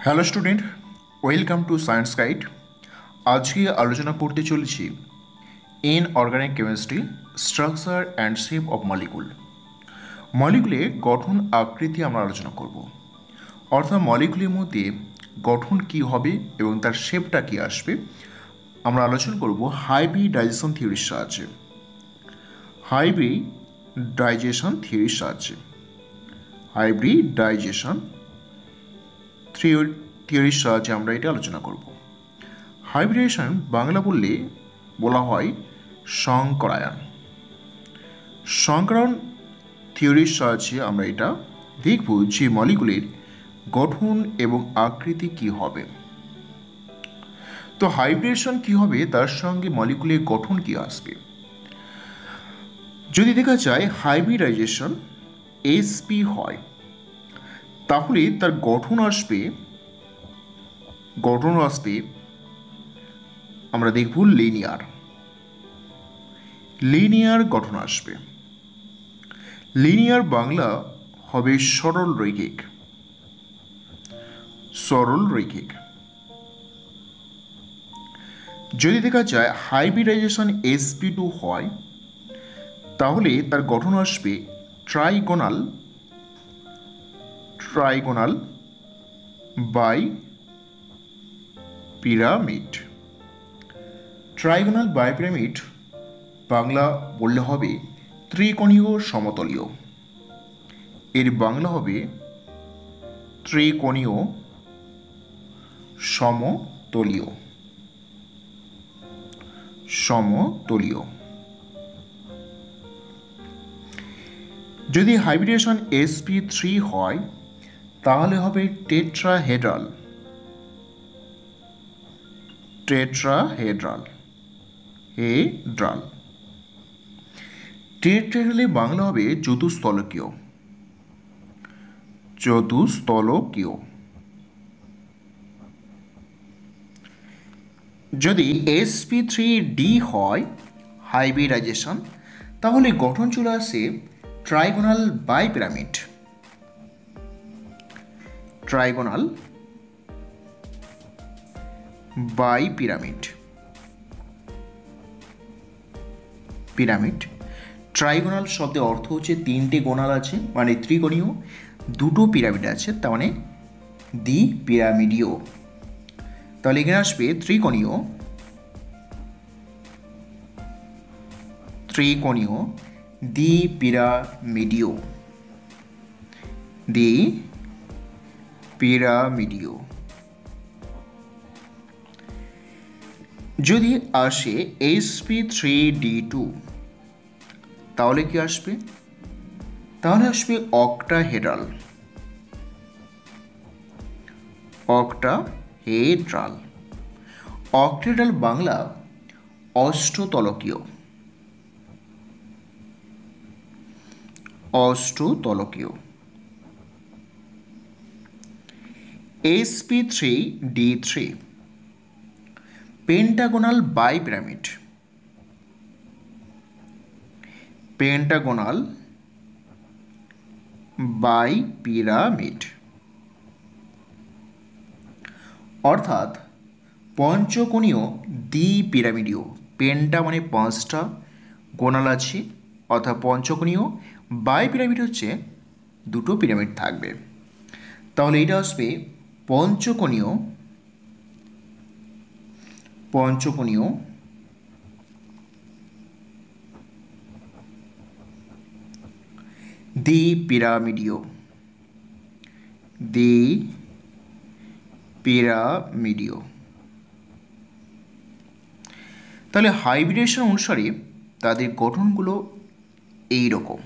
Hello student, welcome to science guide. আজকে আলোচনা করতে চলেছি in organic chemistry structure and shape of molecule. মলিকুলের গঠন আকৃতি আমরা আলোচনা করব, অর্থাৎ মলিকুলের মধ্যে গঠন কি হবে এবং তার শেপটা কি আসবে আমরা আলোচনা করব হাইব্রিডাইজেশন থিওরির সাহায্যে। হাইব্রিডাইজেশন থিওরির সাহায্যে হাইব্রিডাইজেশন থিওরির সাহায্যে আমরা এটা আলোচনা করব। হাইব্রিডেশন বাংলা বলা হয় সংকরায়ন। সংকরায়ন থিওরির সাহায্যে আমরা এটা দেখব যে মলিকুলের গঠন এবং আকৃতি কি হবে। তো হাইব্রিডেশন কি হবে, তার সঙ্গে মলিকুলের গঠন কি আসবে। যদি দেখা যায় হাইব্রিডাইজেশন এসপি হয়, তাহলে তার গঠন আসবে আমরা দেখব লিনিয়ার গঠন আসবে। লিনিয়ার বাংলা হবে সরল রৈখিক। যদি দেখা যায় হাইব্রিডাইজেশন sp2 হয়, তাহলে তার গঠন আসবে trigonal bipyramid. Trigonal bipyramid Bangla বললে হবে ত্রিকোণীয় সমতলীয়। এর বাংলা হবে ত্রিকোণীয় সমতলীয়। যদি হাইব্রিডেশন sp3 হয়, তাহলে হবে টেট্রাহেড্রাল। টেট্রাহেড্রালে বাংলা হবে চতুস্তলকীয়। যদি sp3d হয় হাইব্রিডাইজেশন, তাহলে গঠন চলে আসে ট্রাইগোনাল বাই পিরামিড। ট্রাইগোনাল শব্দের অর্থ হচ্ছে তিনটে গোনাল আছে, মানে ত্রিকোণীয়, দুটো পিরামিড আছে, তার মানে দ্বি পিরামিডীয়। তাহলে এখানে আসবে ত্রিকোণীয় দ্বি পিরামিডীয়। যদি আসে sp3d2, তাহলে কি আসবে? তাহলে আসবে অক্টাহেড্রাল। অক্টাহেড্রাল বাংলা অষ্টতলকীয়। sp3d3 pentagonal bipyramid. অর্থাৎ পঞ্চকোণীয় দ্বিপিরামিডীয়। পেন্টা মানে পাঁচটা গোনাল আছে, অর্থাৎ পঞ্চকোণীয়। বাই পিরামিড হচ্ছে দুটো পিরামিড থাকবে। তাহলে এটা আসবে পঞ্চকোণীয় দ্বিপিরামিডীয়। তাহলে হাইব্রিডেশন অনুসারে তাদের গঠনগুলো এই রকম।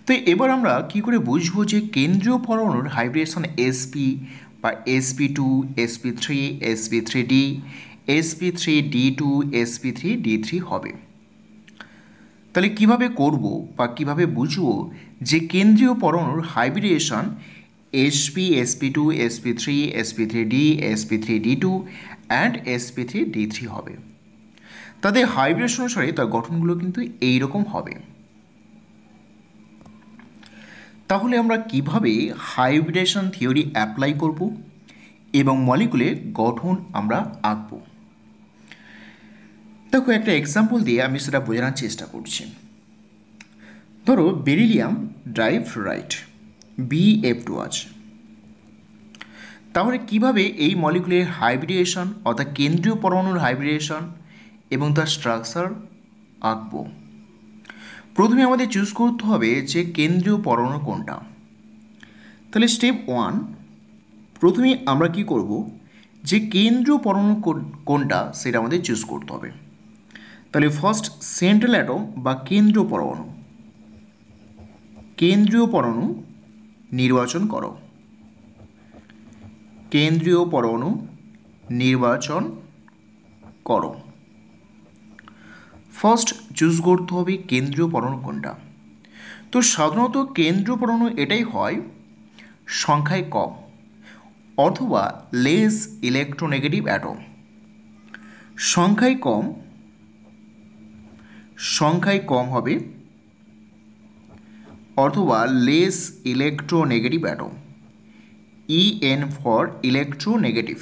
তো এবার আমরা কি করে বুঝবো যে কেন্দ্রীয় পরমাণুর হাইব্রিডেশন sp বা sp2, sp3, sp3d, sp3d2, sp3d3 হবে। তাহলে কিভাবে করব বা কিভাবে বুঝবো যে কেন্দ্রীয় পরমাণুর হাইব্রিডেশন sp, sp2, sp3, sp3d, sp3d2 and sp3d3 হবে। তাদের হাইব্রিডেশন অনুসারে তার গঠনগুলো কিন্তু এই রকম হবে। তাহলে আমরা কিভাবে হাইব্রিডেশন থিওরি অ্যাপ্লাই করব এবং মলিকুলের গঠন আমরা আঁকব। দেখো একটা এক্সাম্পল দিয়ে আমি সেটা বোঝানোর চেষ্টা করছি। ধরো বেরিলিয়াম ডাইফ্লুরাইড BF2 আছে। তাহলে কিভাবে এই মলিকুলের হাইব্রিডেশন অর্থাৎ কেন্দ্রীয় পরমাণুর হাইব্রিডেশন এবং তার স্ট্রাকচার আঁকব। প্রথমে আমাদের চুজ করতে হবে যে কেন্দ্রীয় পরমাণু কোনটা। তাহলে স্টেপ 1, প্রথমে আমরা কি করব, যে কেন্দ্রীয় পরমাণু কোনটা সেটা আমাদের চুজ করতে হবে। তাহলে ফার্স্ট সেন্ট্রাল অ্যাটম বা কেন্দ্রীয় পরমাণু নির্বাচন করো। কেন্দ্রীয় পরমাণু নির্বাচন করো। ফার্স্ট চুজ করতে হবে কেন্দ্রীয় পরমাণু কোনটা। তো সাধারণত কেন্দ্রীয় পরমাণু এটাই হয় সংখ্যায় কম অথবা লেস ইলেকট্রোনেগেটিভ অ্যাটম। সংখ্যায় কম হবে অথবা less electronegative atom, EN for electronegative.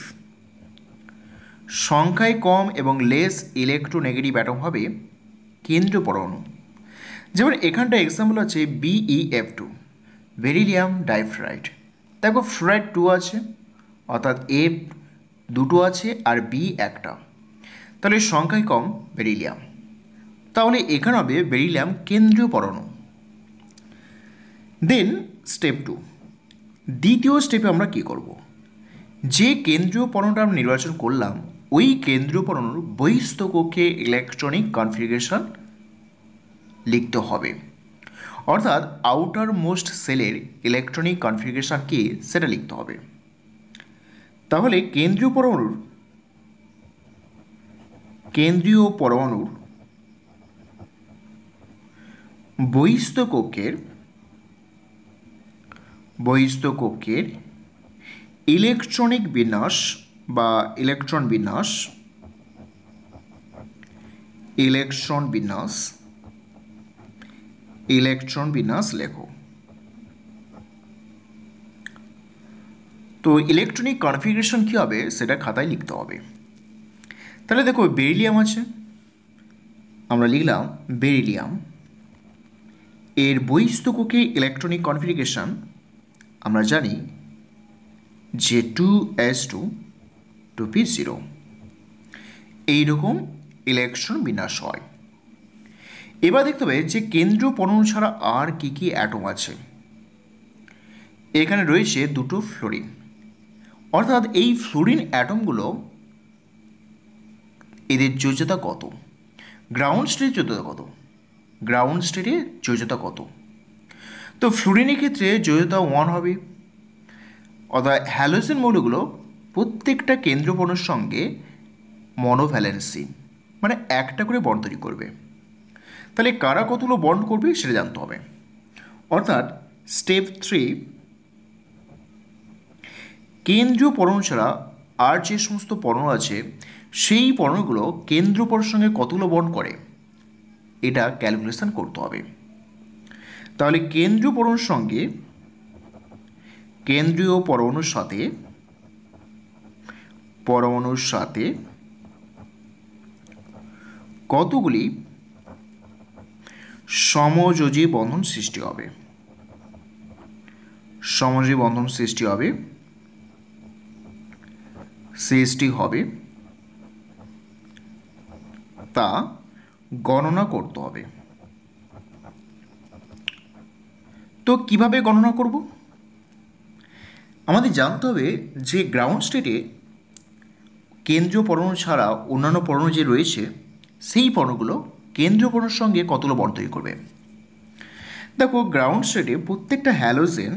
সংখ্যায় কম এবং লেস ইলেকট্রোনেগেটিভ অ্যাটম হবে কেন্দ্রীয় পরমাণু। যেমন এখানটা এক্সাম্পল আছে BeF2 বেরিলিয়াম ডাইফ্লুরাইড। দেখো ফ্লুরাইড 2 আছে অর্থাৎ F দুটো আছে আর B একটা, তাহলে সংখ্যায় কম বেরিলিয়াম, তাহলে এখানে হবে বেরিলিয়াম কেন্দ্রীয় পরমাণু। দেন স্টেপ 2, দ্বিতীয় স্টেপে আমরা কি করব, যে কেন্দ্রীয় পরমাণুটা আমরা নির্বাচন করলাম ওই কেন্দ্রীয় পরমাণুর বহিস্থ কক্ষে ইলেকট্রনিক কনফিগারেশন লিখতে হবে, অর্থাৎ আউটার মোস্ট সেলের ইলেকট্রনিক কনফিগারেশন কি সেটা লিখতে হবে। তাহলে কেন্দ্রীয় পরমাণুর বহিস্থ কক্ষের ইলেকট্রনিক বিন্যাস বা ইলেকট্রন বিন্যাস লেখো। তো ইলেকট্রনিক কনফিগারেশন কী হবে সেটা খাতায় লিখতে হবে। তাহলে দেখো বেরিলিয়াম আছে, আমরা লিখলাম বেরিলিয়াম, এর বহিস্থ কক্ষে ইলেকট্রনিক কনফিগারেশন আমরা জানি যে 2s2 2p0 এইরকম ইলেকট্রন বিন্যাস হয়। এবার দেখতে হবে যে কেন্দ্রীয় পরমাণু ছাড়া আর কি কি অ্যাটম আছে। এখানে রয়েছে দুটো ফ্লোরিন, অর্থাৎ এই ফ্লোরিন অ্যাটমগুলো এদের যোজ্যতা কত, গ্রাউন্ড স্টেটে যোজ্যতা কত। তো ফ্লোরিনের ক্ষেত্রে যোজ্যতা 1 হবে, অর্থাৎ হ্যালোজেন মৌলগুলো প্রত্যেকটা কেন্দ্রীয় পরমাণুর সঙ্গে মনোভ্যালেন্সি মানে একটা করে বন্ড তৈরি করবে। তাহলে কারা কতগুলো বন্ড করবে সেটা জানতে হবে। অর্থাৎ স্টেপ 3, কেন্দ্রীয় পরমাণু ছাড়া আর যে সমস্ত পরমাণু আছে সেই পরমাণুগুলো কেন্দ্রীয় পরমাণুর সঙ্গে কতগুলো বন্ড করে এটা ক্যালকুলেশন করতে হবে। তাহলে কেন্দ্রীয় পরমাণুর সাথে কতগুলি সমযোজী বন্ধন সৃষ্টি হবে তা গণনা করতে হবে। তো কিভাবে গণনা করব, আমাদের জানতে হবে যে গ্রাউন্ড স্টেটে কেন্দ্রীয় পরমাণু ছাড়া অন্যান্য পরমাণু যে রয়েছে সেই পরমাণুগুলো কেন্দ্রীয় পরমাণুর সঙ্গে কতগুলো বন্ড তৈরি করবে। দেখো গ্রাউন্ড স্টেটে প্রত্যেকটা হ্যালোজেন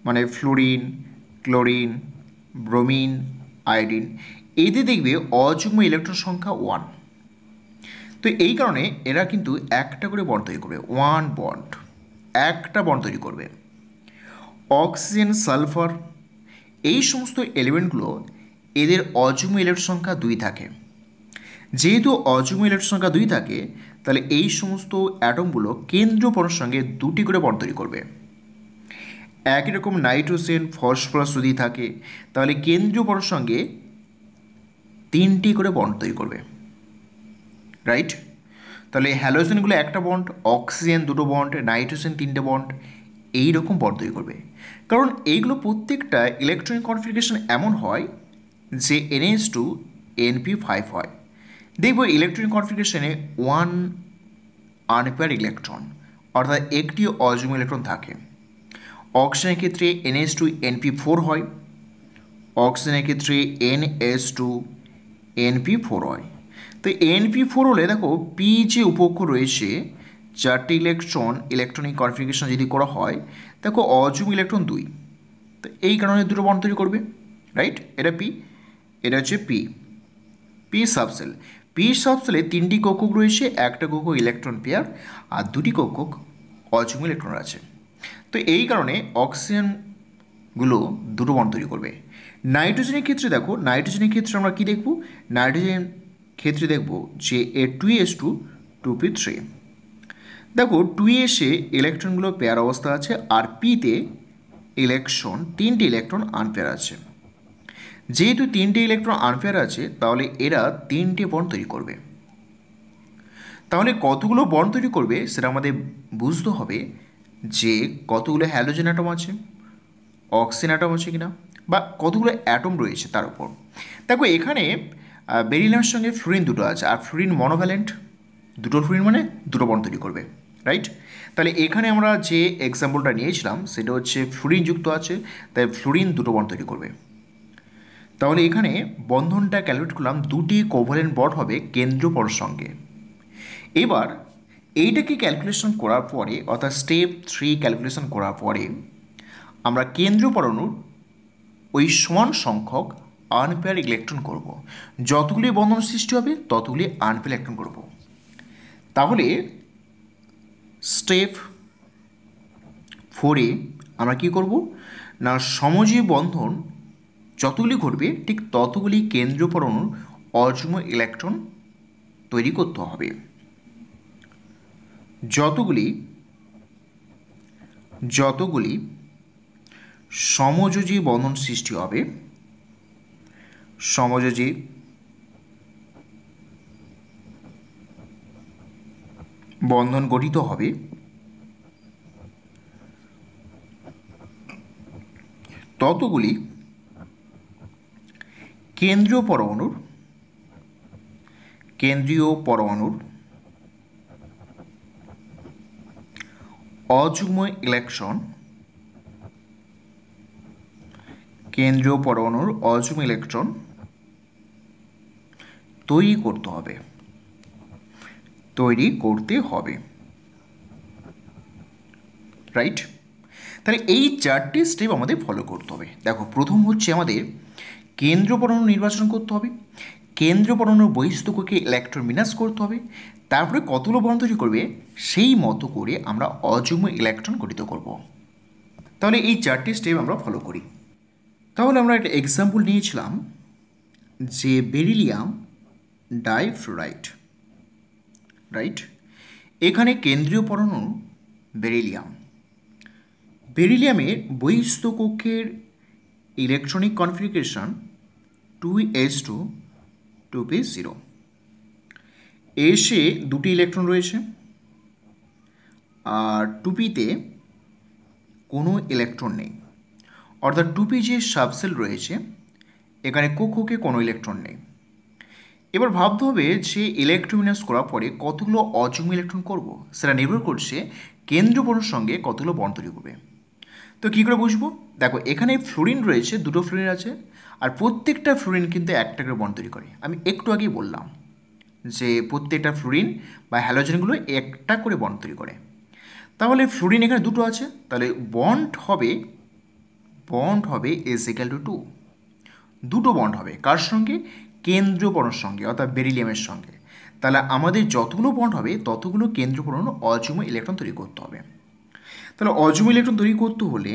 মানে ফ্লোরিন, ক্লোরিন, ব্রোমিন, আয়োডিন এদের দেখবে অযুগ্ম ইলেকট্রন সংখ্যা 1। তো এই কারণে এরা কিন্তু একটা করে বন্ড তৈরি করবে, একটা বন্ড তৈরি করবে। অক্সিজেন, সালফার এই সমস্ত এলিমেন্টগুলো এদের অযুগ্ম ইলেকট্রন সংখ্যা 2 থাকে। যেহেতু অযুগ্ম ইলেকট্রন সংখ্যা 2 থাকে তাহলে এই সমস্ত অ্যাটমগুলো কেন্দ্রীয় পরমাণুর সঙ্গে 2টি করে বন্ড তৈরি করবে। একই রকম নাইট্রোজেন ফসফরাস যদি থাকে তাহলে কেন্দ্রীয় পরমাণুর সঙ্গে 3টি করে বন্ড তৈরি করবে, রাইট? তাহলে হ্যালোজেনগুলো একটা বন্ড, অক্সিজেন 2টো বন্ড, নাইট্রোজেন 3টে বন্ড, এইরকম বন্ড তৈরি করবে। কারণ এইগুলো প্রত্যেকটা ইলেকট্রনিক কনফিগারেশন এমন হয় যে NH2 NP5 হয়। দেখব ইলেকট্রনিক কনফিগারেশনে 1 আনপেয়ার ইলেকট্রন, অর্থাৎ একটি অযুগ্ম ইলেকট্রন থাকে। অক্সিজেনের ক্ষেত্রে NH2 NP4 হয়, অক্সিজেনের ক্ষেত্রে NH2 NP4 হয়। তো NP4 হলে দেখো পি যে উপকক্ষ রয়েছে 4টি ইলেকট্রনিক কনফিগারেশন যদি করা হয়, দেখো অযুগ্ম ইলেকট্রন 2, তো এই কারণে দুটো বন্ড তৈরি করবে, রাইট? এটা পি, এটা হচ্ছে পি সাবসেল। পি সাবসেলে 3টি কক্ষক রয়েছে, একটা কক্ষক ইলেকট্রন পেয়ার আর 2টি কক্ষক অযুগ্ম ইলেকট্রন আছে। তো এই কারণে অক্সিজেনগুলো দুটো বন্ড তৈরি করবে। নাইট্রোজেনের ক্ষেত্রে দেখো, নাইট্রোজেনের ক্ষেত্রে আমরা কী দেখব? নাইট্রোজেন ক্ষেত্রে দেখব যে A2S2 2p3। দেখো 2s-এ ইলেকট্রনগুলো পেয়ার অবস্থা আছে আর পিতে ইলেকট্রন 3টে ইলেকট্রন আনপেয়ার আছে। যেহেতু 3টে ইলেকট্রন আনপেয়ার আছে তাহলে এরা 3টে বন্ড তৈরি করবে। তাহলে কতগুলো বন্ড তৈরি করবে সেটা আমাদের বুঝতে হবে যে কতগুলো হ্যালোজেন অ্যাটম আছে, অক্সিজেন অ্যাটম আছে কিনা, বা কতগুলো অ্যাটম রয়েছে তার উপর। দেখো এখানে বেরিলিয়ামের সঙ্গে ফ্লুরিন দুটো আছে, আর ফ্লুরিন মনোভ্যালেন্ট, দুটো ফ্লুরিন মানে দুটো বন্ড তৈরি করবে, রাইট? তাহলে এখানে আমরা যে এক্সাম্পলটা নিয়েছিলাম সেটা হচ্ছে ফ্লুরিন যুক্ত আছে, তাই ফ্লুরিন দুটো বন্ড তৈরি করবে। তাহলে এখানে বন্ধনটা ক্যালকুলেট করলাম, 2টি কোভ্যালেন্ট বন্ড হবে কেন্দ্রীয় পরমাণুর সঙ্গে। এবার এইটাকে ক্যালকুলেশন করার পরে, অর্থাৎ স্টেপ 3 ক্যালকুলেশন করার পরে আমরা কেন্দ্রীয় পরমাণুর ওই সমান সংখ্যক আনপেয়ার ইলেকট্রন করব। যতগুলি বন্ধন সৃষ্টি হবে ততগুলি আনপেয়ার ইলেকট্রন করব। তাহলে স্টেপ 4-এ আমরা কি করব না, সমজীব বন্ধন যতগুলি ঘটবে ঠিক ততগুলি কেন্দ্রীয় পরমাণুর অযুগ্ম ইলেকট্রন তৈরি করতে হবে। যতগুলি সমযোজী বন্ধন সৃষ্টি হবে, সমযোজী বন্ধন গঠিত হবে, ততগুলি কেন্দ্রীয় পরমাণুর অযুগ্ম ইলেকট্রন তৈরি করতে হবে, রাইট? তাহলে এই 4টি স্টেপ আমাদের ফলো করতে হবে। দেখো প্রথম হচ্ছে আমাদের কেন্দ্রীয় পরমাণু নির্বাচন করতে হবে, কেন্দ্রীয় পরমাণুর বহিস্থককে ইলেকট্রন বিন্যাস করতে হবে, তারপরে কতগুলো বন্ড তৈরি করবে সেই মতো করে আমরা অযুগ্ম ইলেকট্রন গঠিত করব। তাহলে এই 4টি স্টেপ আমরা ফলো করি। তাহলে আমরা একটা এক্সাম্পল নিয়েছিলাম যে বেরিলিয়াম ডাইফ্লোরাইড, রাইট? এখানে কেন্দ্রীয় পরমাণু বেরিলিয়ামের বহিস্থ কক্ষের ইলেকট্রনিক কনফিগারেশন 2s2 2p0। এসে 2টি ইলেকট্রন রয়েছে আর 2pতে কোনো ইলেকট্রন নেই, অর্থাৎ 2p যে সাবসেল রয়েছে এখানে কক্ষকে কোনো ইলেকট্রন নেই। এবার ভাবতে হবে যে ইলেকট্রন বিন্যাস করার পরে কতগুলো অযুগ্ম ইলেকট্রন করব, সেটা নির্ভর করছে কেন্দ্রীয় পরমাণুর সঙ্গে কতগুলো বন্ড তৈরি করবে। তো কী করে বুঝবো? দেখো এখানে ফ্লুরিন রয়েছে, 2টো ফ্লুরিন আছে, আর প্রত্যেকটা ফ্লুরিন কিন্তু একটা করে বন্ড তৈরি করে। আমি একটু আগেই বললাম যে প্রত্যেকটা ফ্লুরিন বা হ্যালোজেনগুলো একটা করে বন্ড তৈরি করে। তাহলে ফ্লুরিন এখানে 2টো আছে, তাহলে বন্ড হবে (2) দুটো বন্ড হবে কার সঙ্গে? কেন্দ্রীয় পরমাণুর সঙ্গে, অর্থাৎ বেরিলিয়ামের সঙ্গে। তাহলে আমাদের যতগুলো বন্ড হবে ততগুলো কেন্দ্রীয় পরমাণু অযুগ্ম ইলেকট্রন তৈরি করতে হবে। তাহলে অযুগ্ম ইলেকট্রন তৈরি করতে হলে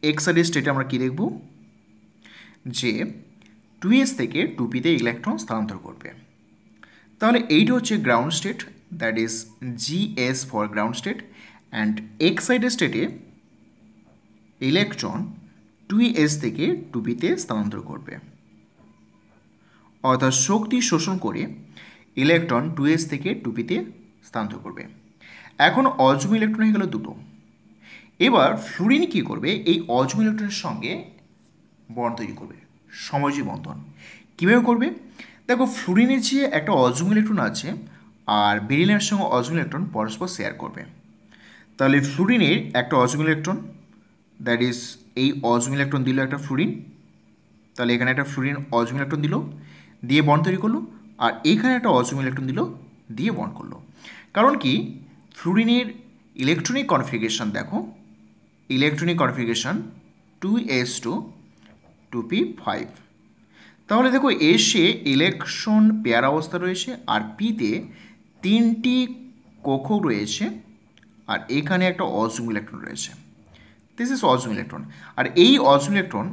এক্সাইটেড স্টেটে আমরা কী দেখব যে 2s থেকে 2pতে ইলেকট্রন স্থানান্তর করবে। তাহলে এইটা হচ্ছে ground state, that is GS for ground state. And excited স্টেটে ইলেকট্রন 2s থেকে 2p-তে স্থানান্তর করবে, অর্থাৎ শক্তি শোষণ করে ইলেকট্রন 2s থেকে 2p-তে স্থানান্তর করবে। এখন অযুগ্ম ইলেকট্রন হয়ে গেল দুটো। এবার ফ্লুরিন কী করবে, এই অযুগ্ম ইলেকট্রনের সঙ্গে বন্ড তৈরি করবে, সমযোজী বন্ধন। কীভাবে করবে? দেখো, ফ্লুরিনের যে একটা অযুগ্ম ইলেকট্রন আছে আর বেরিলিয়ামের সঙ্গে অযুগ্ম ইলেকট্রন পরস্পর শেয়ার করবে। তাহলে ফ্লুরিনের একটা অযুগ্ম ইলেকট্রন, দ্যাট ইজ এই অযুগ্ম ইলেকট্রন দিল একটা ফ্লুরিন, তাহলে এখানে একটা ফ্লুরিন অযুগ্ম ইলেকট্রন দিল, দিয়ে বন্ড তৈরি করলো, আর এখানে একটা অযুগ্ম ইলেকট্রন দিল, দিয়ে বন্ড করলো। কারণ কি, ফ্লুরিনের ইলেকট্রনিক কনফিগারেশন দেখো, ইলেকট্রনিক কনফিগারেশন 2s2 2p5। তাহলে দেখো, এসে ইলেকট্রন পেয়ার অবস্থা রয়েছে, আর পিতে 3টি কক্ষক রয়েছে, আর এখানে একটা অযুগ্ম ইলেকট্রন রয়েছে। দিস ইজ অযুগ্ম ইলেকট্রন। আর এই অযুগ্ম ইলেকট্রন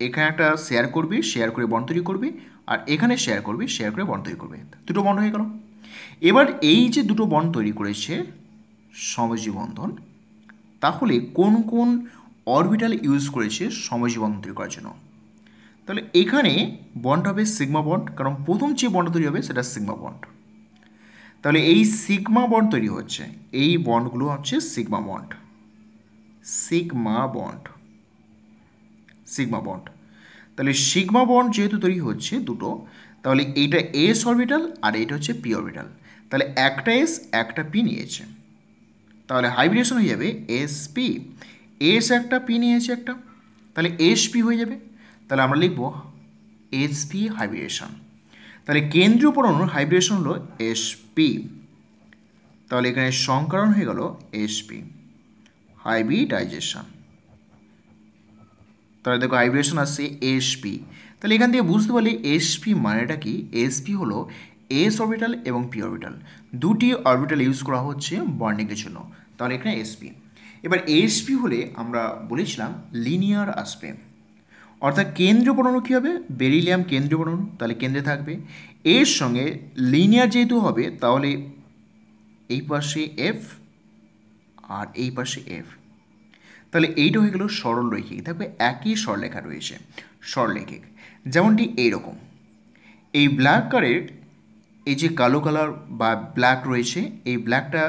এখানে একটা শেয়ার করবে, শেয়ার করে বন্ড তৈরি করবে, আর এখানে শেয়ার করবে, শেয়ার করে বন্ড তৈরি করবে। দুটো বন্ড হয়ে গেল। এবার এই যে দুটো বন্ড তৈরি করেছে সমযোজী বন্ধন, তাহলে কোন কোন অরবিটাল ইউজ করেছে সমযোজী বন্ধন তৈরি করার জন্য? তাহলে এখানে বন্ড হবে সিগমা বন্ড, কারণ প্রথম যে বন্ড তৈরি হবে সেটা সিগমা বন্ড। তাহলে এই সিগমা বন্ড তৈরি হচ্ছে, এই বন্ডগুলো হচ্ছে sigma bond, sigma bond, sigma bond. তাহলে সিগমা বন্ড যেহেতু তৈরি হচ্ছে দুটো, তাহলে এইটা এস অরবিটাল আর এইটা হচ্ছে পি অরবিটাল। তাহলে একটা এস একটা পি নিয়েছে, তাহলে হাইব্রিডেশন হয়ে যাবে এস পি। এস একটা, পি নিয়েছে একটা, তাহলে এস পি হয়ে যাবে। তাহলে আমরা লিখব এস পি হাইব্রিডেশন। তাহলে কেন্দ্রীয় পরমাণুর হাইব্রিডেশন হলো এস পি। তাহলে এখানে সংকরণ হয়ে গেল এস পি, হাইব্রিডাইজেশন। তাহলে দেখো হাইব্রিডেশন আসছে এস পি। তাহলে এখান থেকে বুঝতে পারলে এস পি মানেটা কি। এস পি হলো এস অরবিটাল এবং পি অরবিটাল, দুটি অরবিটাল ইউজ করা হচ্ছে বন্ডিংয়ের জন্য। তাহলে এখানে এস পি। এবার এস পি হলে আমরা বলেছিলাম লিনিয়ার আসবে, অর্থাৎ কেন্দ্রীয় পরমাণু কী হবে, বেরিলিয়াম কেন্দ্রীয় পরমাণু, তাহলে কেন্দ্রে থাকবে। এর সঙ্গে লিনিয়ার যেহেতু হবে, তাহলে এই পাশে এফ আর এই পাশে এফ। তাহলে এইটা হয়ে গেল সরল রৈখিক, দেখবে একই সরলরেখা রয়েছে, সরলরেখিক। যেমনটি এইরকম, এই ব্ল্যাক কালারের এই যে কালো কালার বা ব্ল্যাক রয়েছে, এই ব্ল্যাকটা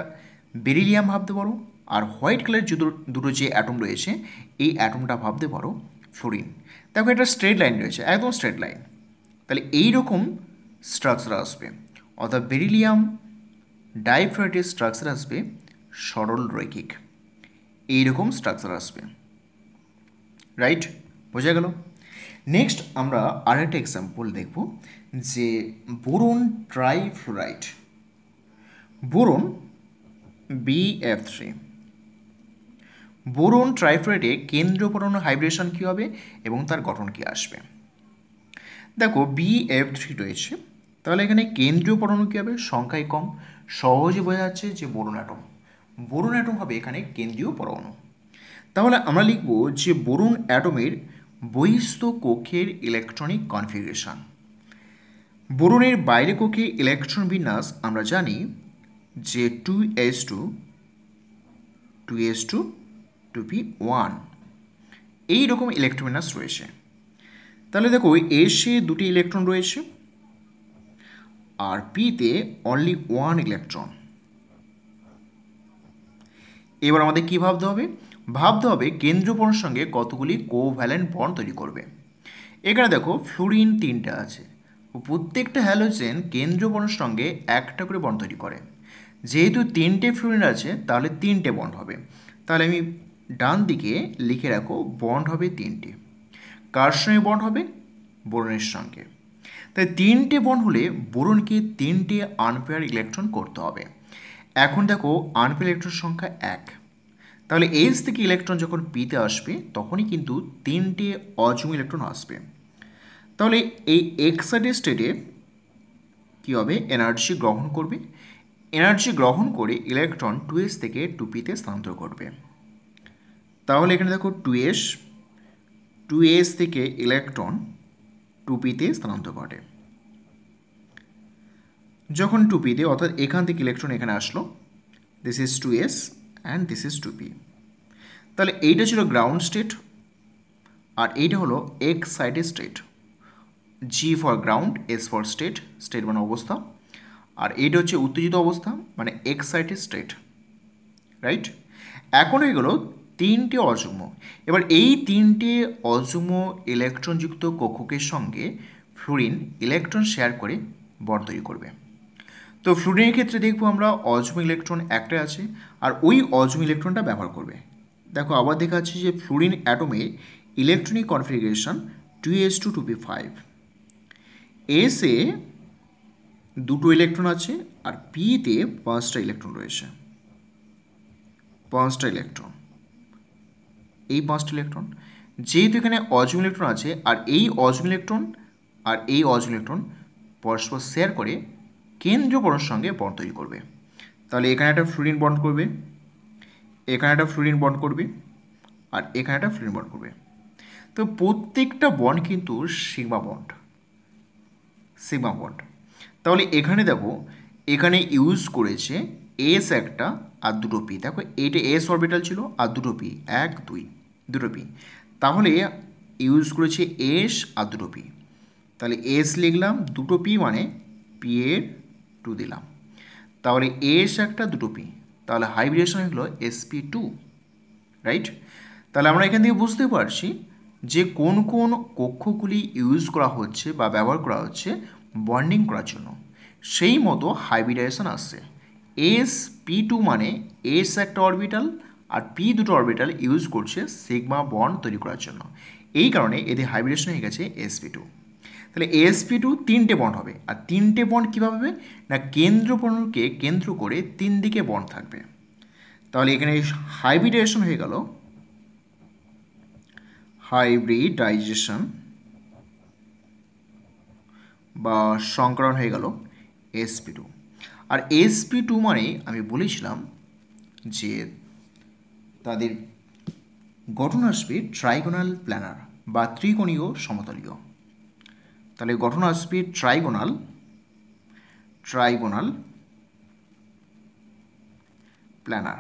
বেরিলিয়াম ভাবতে পারো, আর হোয়াইট কালারের দুটো যে অ্যাটম রয়েছে, এই অ্যাটমটা ভাবতে পারো ফ্লোরিন। দেখো এটা স্ট্রেট লাইন রয়েছে, একদম স্ট্রেট লাইন। তাহলে এইরকম স্ট্রাকচার আসবে, অর্থাৎ বেরিলিয়াম ডাইফ্লুরাইডের স্ট্রাকচার আসবে সরল রৈখিক, এইরকম স্ট্রাকচার আসবে। রাইট, বোঝা গেল? নেক্সট আমরা আরেকটা এক্সাম্পল দেখব, যে বোরন ট্রাইফ্লোরাইড, বোরন BF3। বোরন ট্রাইফ্লোরাইডে কেন্দ্রীয় পরমাণু হাইব্রিডেশন কী হবে এবং তার গঠন কী আসবে? দেখো BF3 রয়েছে, তাহলে এখানে কেন্দ্রীয় পরমাণু কী হবে, সংখ্যায় কম, সহজে বোঝা যাচ্ছে যে বোরন অ্যাটম, বোরন অ্যাটম হবে এখানে কেন্দ্রীয় পরমাণু। তাহলে আমরা লিখব যে বোরন অ্যাটমের বহিস্থ কক্ষের ইলেকট্রনিক কনফিগারেশন। বোরনের বাইরে কক্ষে ইলেকট্রন বিন্যাস আমরা জানি যে 2s2 2s2 2p1, এইরকম ইলেকট্রন বিন্যাস রয়েছে। তাহলে দেখো এসে দুটি ইলেকট্রন রয়েছে, আর পিতে অনলি ওয়ান ইলেকট্রন। এবার আমাদের কী ভাবতে হবে? ভাবতে হবে কেন্দ্রীয় পরমাণুর সঙ্গে কতগুলি কোভ্যালেন্ট বন্ড তৈরি করবে। এখানে দেখো ফ্লুরিন 3টা আছে, প্রত্যেকটা হ্যালোজেন কেন্দ্রীয় পরমাণুর সঙ্গে একটা করে বন্ড তৈরি করে। যেহেতু 3টে ফ্লুরিন আছে, তাহলে 3টে বন্ড হবে। তাহলে আমি ডান দিকে লিখে রাখো বন্ড হবে 3টে। কার সঙ্গে বন্ড হবে? বোরনের সঙ্গে। তাই 3টে বন্ড হলে বোরনকে 3টে আনপেয়ার ইলেকট্রন করতে হবে। এখন দেখো আনপেয়ার ইলেকট্রন সংখ্যা 1, তাহলে এস থেকে ইলেকট্রন যখন পিতে আসবে তখনই কিন্তু 3টে অযুগ্ম ইলেকট্রন আসবে। তাহলে এই এক্সাইটেড স্টেটে কী হবে, এনার্জি গ্রহণ করবে, এনার্জি গ্রহণ করে ইলেকট্রন 2s থেকে 2pতে স্থানান্তর করবে। তাহলে এখানে দেখো 2s থেকে ইলেকট্রন 2pতে স্থানান্তর ঘটে। যখন 2pতে, অর্থাৎ এখান থেকে ইলেকট্রন এখানে আসলো, this is 2s and this is 2p। তাহলে এইটা ছিল গ্রাউন্ড স্টেট আর এইটা হলো excited state. G for ground, S for state, state মানে অবস্থা, আর এইটা হচ্ছে উত্তেজিত অবস্থা মানে এক্সাইটেড স্টেট, রাইট। এখন হয়ে গেল তিনটে অযুগ্ম। এবার এই তিনটে অযুগ্ম ইলেকট্রনযুক্ত কক্ষকের সঙ্গে ফ্লুরিন ইলেকট্রন শেয়ার করে বন্ড তৈরি করবে। তো ফ্লুরিনের ক্ষেত্রে দেখবো আমরা অযুগ্ম ইলেকট্রন একটাই আছে আর ওই অযুগ্ম ইলেকট্রনটা ব্যবহার করবে। দেখো আবার দেখা যাচ্ছে যে fluorine অ্যাটমের electronic configuration 2s2 2p5। এসে দুটো ইলেকট্রন আছে আর পিতে 5টা ইলেকট্রন রয়েছে, 5টা ইলেকট্রন, এই 5টা ইলেকট্রন। যেহেতু এখানে অযুগ্ম ইলেকট্রন আছে আর এই অযুগ্ম ইলেকট্রন আর এই অযুগ্ম ইলেকট্রন পরস্পর শেয়ার করে কেন্দ্রীয় পরমাণুর সঙ্গে বন্ড তৈরি করবে। তাহলে এখানে একটা ফ্লুরিন বন্ড করবে, এখানে একটা ফ্লুরিন বন্ড করবে আর এখানে একটা ফ্লুরিন বন্ড করবে। তো প্রত্যেকটা বন্ড কিন্তু সিগমা বন্ড, সিগমা বন্ড। তাহলে এখানে দেখো এখানে ইউজ করেছে এস একটা আর দুটো পি। দেখো এইটা এস অরবিটাল ছিল আর দুটো পি, 1 2 দুটো পি। তাহলে ইউজ করেছে এস আর দুটো পি। তাহলে এস লিখলাম, দুটো পি মানে পি এর 2 দিলাম। তাহলে এস একটা দুটো পি, তাহলে হাইব্রিডেশন হলো sp2, রাইট। তাহলে আমরা এখান থেকে বুঝতে পারছি যে কোন কোন কক্ষগুলি ইউজ করা হচ্ছে বা ব্যবহার করা হচ্ছে বন্ডিং করার জন্য। সেই মতো হাইব্রিডাইজেশন আসছে। sp2 মানে এস একটা অরবিটাল আর পি দুটো অরবিটাল ইউজ করছে সিগমা বন্ড তৈরি করার জন্য। এই কারণে এদের হাইব্রিডেশন হয়ে গেছে sp2। তাহলে sp2 তিনটে বন্ড হবে আর তিনটে বন্ড কীভাবে হবে না, কেন্দ্র পরমাণুকে কেন্দ্র করে তিন দিকে বন্ড থাকবে। তাহলে এখানে হাইব্রিডাইজেশন হয়ে গেল, হাইব্রিডাইজেশন বা সংকরণ হয়ে গেল sp2। আর sp2 মানে আমি বলেছিলাম যে তাদের গঠন আসবে ট্রাইগোনাল প্ল্যানার বা ত্রিকোণীয় সমতলীয়। তাহলে গঠন আসবে ট্রাইগোনাল, ট্রাইগোনাল প্ল্যানার,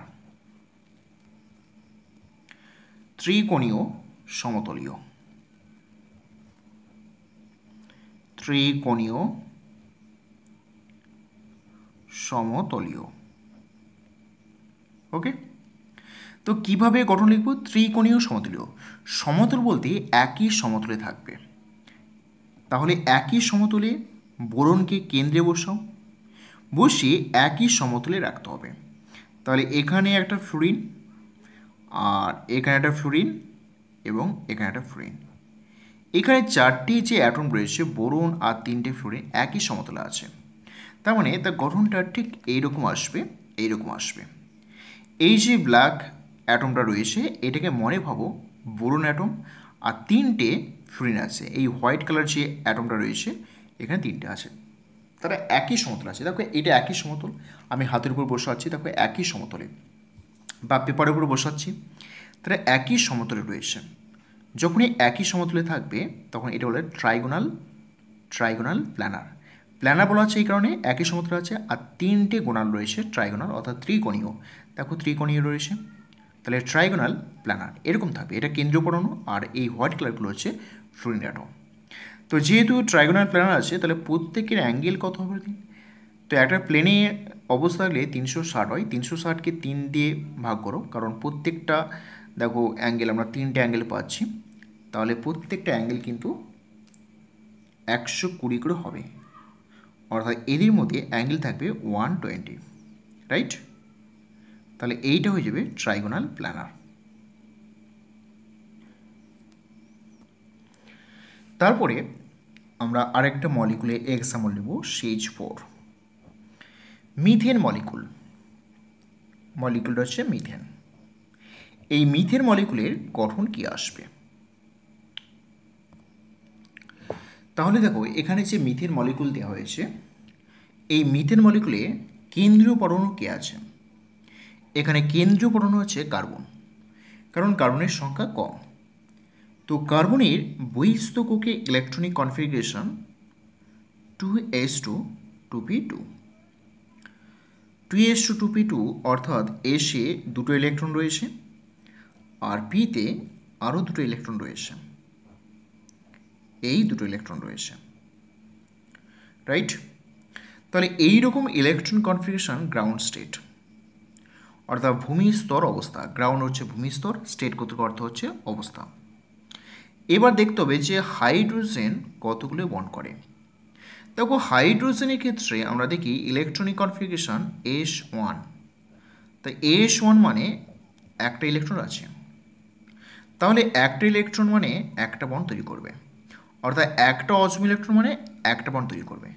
ত্রিকোণীয় সমতলীয়, ত্রিকোণীয় সমতলীয়। ওকে, তো কিভাবে গঠন লিখব, ত্রিকোণীয় সমতলীয়। সমতল বলতে একই সমতলে থাকবে। তাহলে একই সমতলে বোরনকে কেন্দ্রে বসাও, বসিয়ে একই সমতলে রাখতে হবে। তাহলে এখানে একটা ফ্লুরিন আর এখানে একটা ফ্লুরিন এবং এখানে একটা ফ্লুরিন। এখানে চারটি যে অ্যাটম রয়েছে বোরন আর তিনটে ফ্লুরিন একই সমতলে আছে। তার মানে তার গঠনটা ঠিক এইরকম আসবে, এইরকম আসবে। এই যে ব্ল্যাক অ্যাটমটা রয়েছে এটাকে মনে ভাবো বোরন অ্যাটম আর তিনটে ফ্লুরিন আছে। এই হোয়াইট কালার যে অ্যাটমটা রয়েছে এখানে তিনটে আছে, তারা একই সমতল আছে। দেখো এটা একই সমতল, আমি হাতের উপর বসাচ্ছি, দেখো একই সমতলে, বা পেপারের উপর বসাচ্ছি, তারা একই সমতলে রয়েছে। যখনই একই সমতলে থাকবে তখন এটা বলে ট্রাইগোনাল, ট্রাইগোনাল প্ল্যানার। প্ল্যানার বলা হচ্ছে এই কারণে একই সমতলে আছে আর তিনটে গোনাল রয়েছে ট্রাইগোনাল অর্থাৎ ত্রিকোণীয়। দেখো ত্রিকোণীয় রয়েছে, তাহলে ট্রাইগোনাল প্ল্যানার এরকম থাকবে। এটা কেন্দ্রীয় পরমাণু আর এই হোয়াইট কালারগুলো হচ্ছে ফ্লুরিন অ্যাটম। তো যেহেতু ট্রাইগোনাল প্ল্যানার আছে তাহলে প্রত্যেকের অ্যাঙ্গেল কত হবে দিন। তো একটা প্লেনে অবস্থা থাকলে 360 হয়, 360কে 3 দিয়ে ভাগ করো, কারণ প্রত্যেকটা দেখো অ্যাঙ্গেল আমরা তিনটে অ্যাঙ্গেল পাচ্ছি, তাহলে প্রত্যেকটা অ্যাঙ্গেল কিন্তু 120 করে হবে, অর্থাৎ এদের মধ্যে অ্যাঙ্গেল থাকবে 120, রাইট। তাহলে এইটা হয়ে যাবে ট্রাইগোনাল প্ল্যানার। তারপরে আমরা আরেকটা মলিকুলে এক্সাম্পল নেব, CH4 মিথেন মলিকুল। মলিকুলটা হচ্ছে মিথেন। এই মিথেন মলিকুলের গঠন কি আসবে, তাহলে দেখো এখানে যে মিথেন মলিকুল দেওয়া হয়েছে এই মিথেন মলিকুলে কেন্দ্রীয় পরমাণু কে আছে। এখানে কেন্দ্রীয় পরমাণু হচ্ছে কার্বন, কারণ কার্বনের সংখ্যা কম। তো কার্বনের বহিস্থককে electronic configuration 2s2 2p2, 2s2 2p2 অর্থাৎ এসে দুটো ইলেকট্রন রয়েছে আর পিতে আরও দুটো ইলেকট্রন রয়েছে, এই দুটো ইলেকট্রন রয়েছে, রাইট? তাহলে এইরকম ইলেকট্রন কনফিগারেশন গ্রাউন্ড স্টেট, অর্থাৎ ভূমি স্তর অবস্থা। গ্রাউন্ড হচ্ছে ভূমি স্তর, স্টেট কত অর্থ হচ্ছে অবস্থা। এবার দেখতে হবে যে হাইড্রোজেন কতগুলো বন্ড করে। দেখো হাইড্রোজেনের ক্ষেত্রে আমরা দেখি ইলেকট্রনিক কনফিগারেশন S1। তাই S1 মানে একটা ইলেকট্রন আছে, তাহলে একটা ইলেকট্রন মানে একটা বন্ড তৈরি করবে, অর্থাৎ একটা অজম ইলেকট্রন মানে একটা বন্ড তৈরি করবে।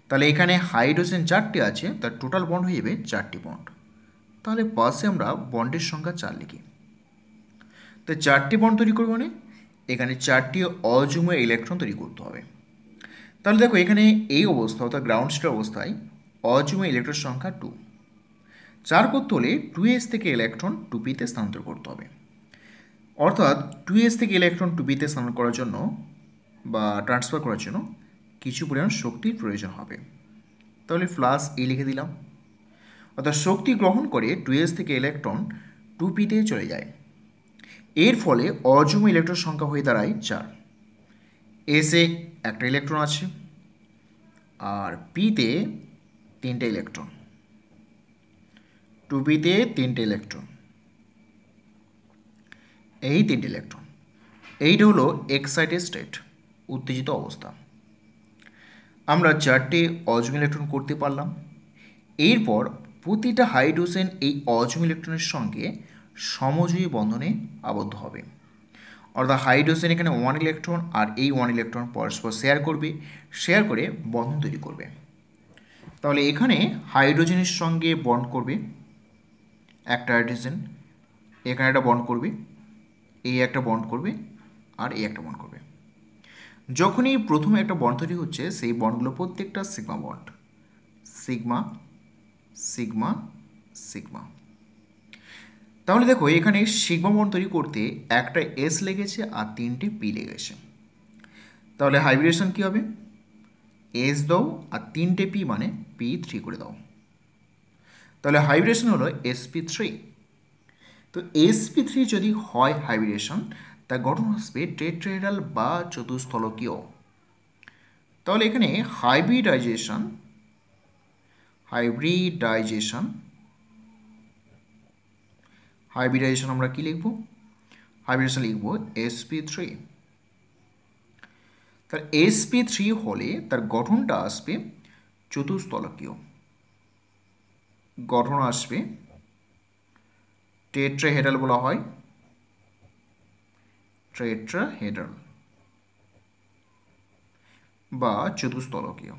তাহলে এখানে হাইড্রোজেন 4টি আছে, তার টোটাল বন্ড হয়ে যাবে 4টি বন্ড। তাহলে পাশে আমরা বন্ডের সংখ্যা 4 লিখি। তো 4টি বন্ড তৈরি করবো মানে এখানে 4টি অযুগ্ম ইলেকট্রন তৈরি করতে হবে। তাহলে দেখো এখানে এই অবস্থা অর্থাৎ গ্রাউন্ড স্টেট অবস্থায় অযুগ্ম ইলেকট্রন সংখ্যা 2। 4 করতে হলে 2s থেকে ইলেকট্রন 2p-তে স্থানান্তর করতে হবে, অর্থাৎ 2s থেকে ইলেকট্রন 2p-তে স্থানান্তর করার জন্য বা ট্রান্সফার করার জন্য কিছু পরিমাণ শক্তির প্রয়োজন হবে। তাহলে প্লাস এ লিখে দিলাম, অর্থাৎ শক্তি গ্রহণ করে 2s থেকে ইলেকট্রন 2p-তে চলে যায়। এর ফলে অযুগ্ম ইলেকট্রন সংখ্যা হয়ে দাঁড়ায় 4। এসে একটা ইলেকট্রন আছে আর পিতে 3টে ইলেকট্রন, 2p-তে 3টে ইলেকট্রন, এই 3টে ইলেকট্রন। এইটা হলো এক্সাইটেড স্টেট, উত্তেজিত অবস্থা। আমরা 4টে অযুগ্ম ইলেকট্রন করতে পারলাম। এরপর প্রতিটা হাইড্রোজেন এই অযুগ্ম ইলেকট্রনের সঙ্গে সমযোজী বন্ধনে আবদ্ধ হবে, অর্থাৎ হাইড্রোজেন এখানে 1 ইলেকট্রন আর এই 1 ইলেকট্রন পরস্পর শেয়ার করবে, শেয়ার করে বন্ধন তৈরি করবে। তাহলে এখানে হাইড্রোজেনের সঙ্গে বন্ড করবে একটা হাইড্রোজেন, এখানে একটা বন্ড করবে, এই একটা বন্ড করবে আর এই একটা বন্ড করবে। যখনই প্রথমে একটা বন্ড তৈরি হচ্ছে সেই বন্ডগুলো প্রত্যেকটা sigma bond, sigma sigma sigma. তাহলে দেখো এখানে সিগমা বন্ড তৈরি করতে একটা এস লেগেছে আর 3টে পি লেগেছে। তাহলে হাইব্রিডেশন কী হবে? এস দাও আর 3টে পি মানে P3 করে দাও। তাহলে হাইব্রিডেশন হলো sp3। তো sp3 যদি হয় হাইব্রিডেশন, তার গঠন আসবে টেট্রাহেড্রাল বা চতুস্থলকীয়। তাহলে এখানে হাইব্রিডাইজেশন আমরা কি লিখব? হাইব্রিডেশন লিখব sp3। তার sp3 হলে তার গঠনটা আসবে চতুস্থলকীয়, গঠন আসবে টেট্রাহেড্রাল বলা হয়, টেট্রাহেড্রাল বা চতুস্থলকীয়।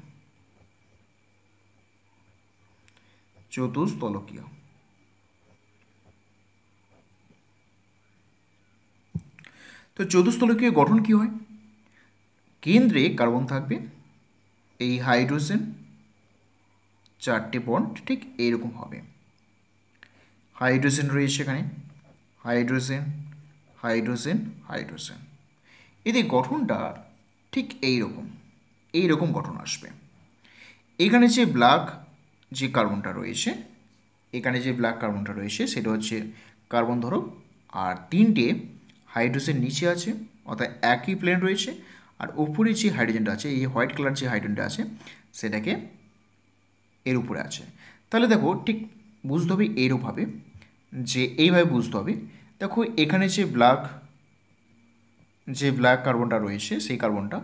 তো চতুস্থলকীয় গঠন কি হয়? কেন্দ্রে কার্বন থাকবে, এই হাইড্রোজেন 4টে বন্ড ঠিক এইরকম হবে। হাইড্রোজেন রয়েছে এখানে, হাইড্রোজেন হাইড্রোজেন হাইড্রোজেন, এদের গঠনটা ঠিক এইরকম গঠন আসবে। এখানে যে ব্ল্যাক যে কার্বনটা রয়েছে, সেটা হচ্ছে কার্বন ধরো, আর 3টে হাইড্রোজেন নিচে আছে অর্থাৎ একই প্লেন রয়েছে, আর উপরে যে হাইড্রোজেনটা আছে, এই হোয়াইট কালার যে হাইড্রোজেনটা আছে সেটাকে এর উপরে আছে। তাহলে দেখো ঠিক বুঝতে হবে এইরকমভাবে, যে এইভাবে বুঝতে হবে। দেখো এখানে যে ব্ল্যাক কার্বনটা রয়েছে সেই কার্বনটা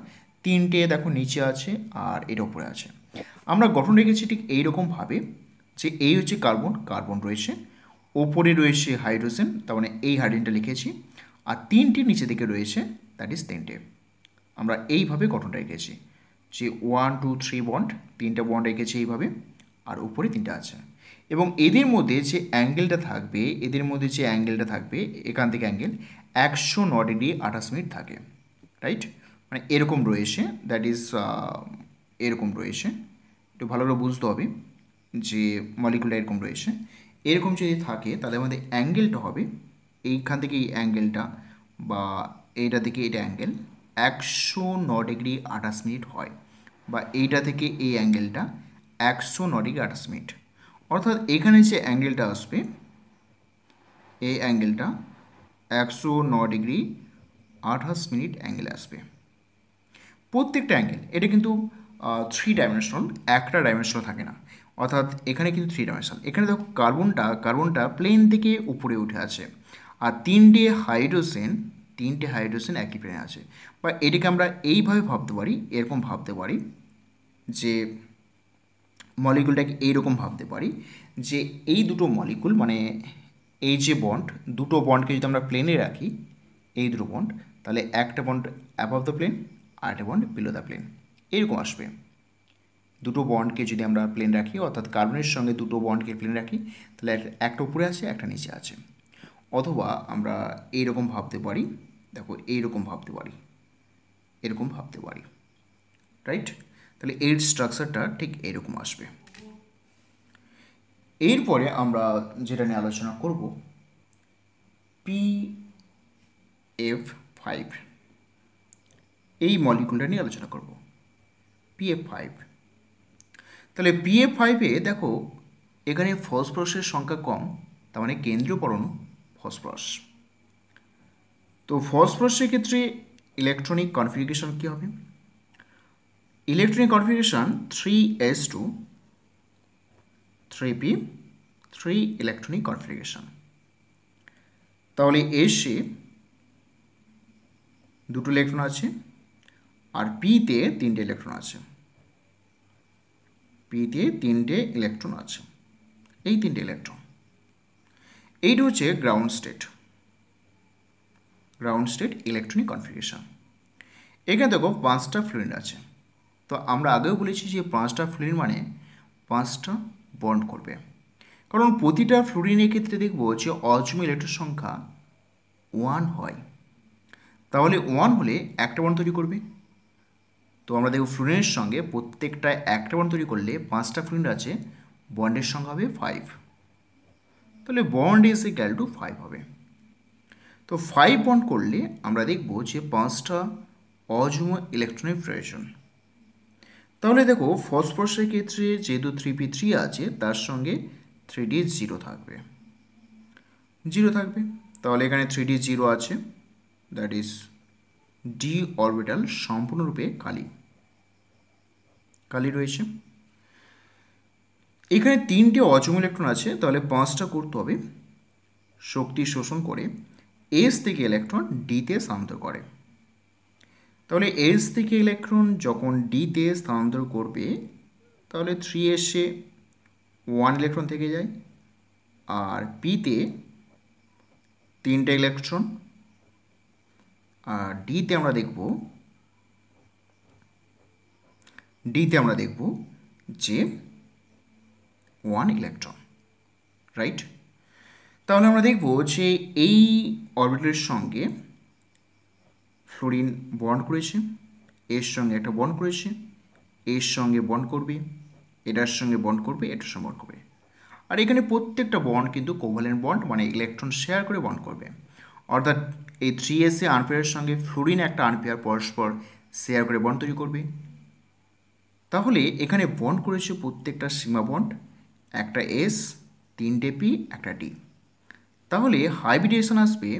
3টে দেখো নিচে আছে আর এর উপরে আছে। আমরা গঠন রেখেছি ঠিক এইরকমভাবে, যে এই হচ্ছে কার্বন রয়েছে, ওপরে রয়েছে হাইড্রোজেন, তার মানে এই হাইড্রোজেনটা লিখেছি, আর 3টে নিচে দিকে রয়েছে, দ্যাট ইজ 3টে। আমরা এইভাবে গঠনটা রেখেছি, যে 1 2 3 বন্ড, 3টে বন্ড রেখেছি এইভাবে, আর উপরে 3টে আছে। এবং এদের মধ্যে যে অ্যাঙ্গেলটা থাকবে, এখান থেকে অ্যাঙ্গেল 109 ডিগ্রি 28 মিনিট থাকে, রাইট? মানে এরকম রয়েছে, দ্যাট ইজ এরকম রয়েছে। একটু ভালো করে বুঝতে হবে যে মলিকুলটা এরকম রয়েছে। এরকম যদি থাকে তাহলে আমাদের অ্যাঙ্গেলটা হবে এইখান থেকে এই অ্যাঙ্গেলটা বা এইটা থেকে এটা অ্যাঙ্গেল 109 ডিগ্রি 28 মিনিট হয়, বা এইটা থেকে এই অ্যাঙ্গেলটা 109 ডিগ্রি 28 মিনিট। অর্থাৎ এখানে যে অ্যাঙ্গেলটা আসবে, এই অ্যাঙ্গেলটা 109 ডিগ্রি 28 মিনিট অ্যাঙ্গেল আসবে প্রত্যেকটা অ্যাঙ্গেল। এটা কিন্তু 3 ডাইমেনশনাল, একটা ডাইমেনশনাল থাকে না, অর্থাৎ এখানে কিন্তু 3 ডাইমেনশনাল। এখানে দেখো কার্বনটা প্লেন থেকে উপরে উঠে আছে, আর তিনটে হাইড্রোজেন একই প্লেনে আছে। বা এটাকে আমরা এইভাবে ভাবতে পারি, এরকম ভাবতে পারি যে মলিকুলটাকে এইরকম ভাবতে পারি যে এই দুটো মলিকুল মানে এই যে বন্ড, দুটো বন্ডকে যদি আমরা প্লেনে রাখি, এই দুটো বন্ড, তাহলে একটা বন্ড অ্যাবভ দ্য প্লেন আর একটা বন্ড বিলো দ্য প্লেন, এরকম আসবে। দুটো বন্ডকে যদি আমরা প্লেন রাখি, অর্থাৎ কার্বনের সঙ্গে দুটো বন্ডকে প্লেন রাখি, তাহলে একটা উপরে আছে একটা নিচে আছে। অথবা আমরা এইরকম ভাবতে পারি, দেখো এইরকম ভাবতে পারি, এরকম ভাবতে পারি, রাইট? তাহলে এর স্ট্রাকচারটা ঠিক এরকম আসবে। এরপরে আমরা যেটা নিয়ে আলোচনা করব, PF5, এই মলিকুলটা নিয়ে আলোচনা করব, PF5। তাহলে PF5-এ দেখো এখানে ফসফরাসের সংখ্যা কম, তার মানে কেন্দ্রীয় পরমাণু ফসফরাস। তো ফসফরাসের ক্ষেত্রে ইলেকট্রনিক কনফিগারেশন কী হবে? Electronic configuration 3s2 3p 3 electronic configuration. তাহলে এসে দুটো ইলেকট্রন আছে, আর পিতে তিনটে ইলেকট্রন আছে, পিতে তিনটে ইলেকট্রন আছে, এই তিনটে ইলেকট্রন। এইটা হচ্ছে গ্রাউন্ড স্টেট ইলেকট্রনিক কনফিগারেশন। এখানে দেখো 5টা ফ্লুইড আছে। তো আমরা আগেও বলেছি যে 5টা ফ্লুইড মানে 5টা বন্ড করবে, কারণ প্রতিটা ফ্লুরিনের ক্ষেত্রে দেখব যে অযুগ্ম ইলেকট্রন সংখ্যা 1 হয়। তাহলে 1 হলে একটা বন্ড তৈরি করবে। তো আমরা দেখব ফ্লুরিনের সঙ্গে প্রত্যেকটা একটা বন্ড তৈরি করলে 5টা ফ্লুরিন আছে, বন্ডের সংখ্যা হবে 5। তাহলে বন্ড ইজ ইকুয়াল টু 5 হবে। তো 5 বন্ড করলে আমরা দেখব যে 5টা অযুগ্ম ইলেকট্রনের প্রয়োজন। তাহলে দেখো ফসফরাসের ক্ষেত্রে যেহেতু 3p3 আছে, তার সঙ্গে 3d 0 থাকবে, তাহলে এখানে 3d 0 আছে, দ্যাট ইজ ডি অরবিটাল সম্পূর্ণরূপে খালি রয়েছে। এখানে তিনটে অযুগ্ম ইলেকট্রন আছে, তাহলে 5টা করতে হবে শক্তি শোষণ করে এস থেকে ইলেকট্রন ডিতে স্থানান্তর করে। তাহলে এস থেকে ইলেকট্রন যখন ডিতে স্থানান্তর করবে, তাহলে 3s-এ 1 ইলেকট্রন থেকে যায়, আর পিতে তিনটে ইলেকট্রন, আর ডিতে আমরা দেখব যে 1 ইলেকট্রন, রাইট? তাহলে আমরা দেখব যে এই অরবিটালের সঙ্গে ফ্লোরিন বন্ড করেছে, এর সঙ্গে একটা বন্ড করেছে, এর সঙ্গে বন্ড করবে, এটার সঙ্গে বন্ড করবে, এটার সঙ্গে বন্ড করবে। আর এখানে প্রত্যেকটা বন্ড কিন্তু কোভালেন্ট বন্ড, মানে ইলেকট্রন শেয়ার করে বন্ড করবে। অর্থাৎ এই 3s-এ আনপেয়ারের সঙ্গে ফ্লোরিন একটা আনপেয়ার পরস্পর শেয়ার করে বন্ড তৈরি করবে। তাহলে এখানে বন্ড করেছে প্রত্যেকটা সীমা বন্ড, একটা এস, তিনটে পি, একটা ডি। তাহলে হাইব্রিডেশন আসবে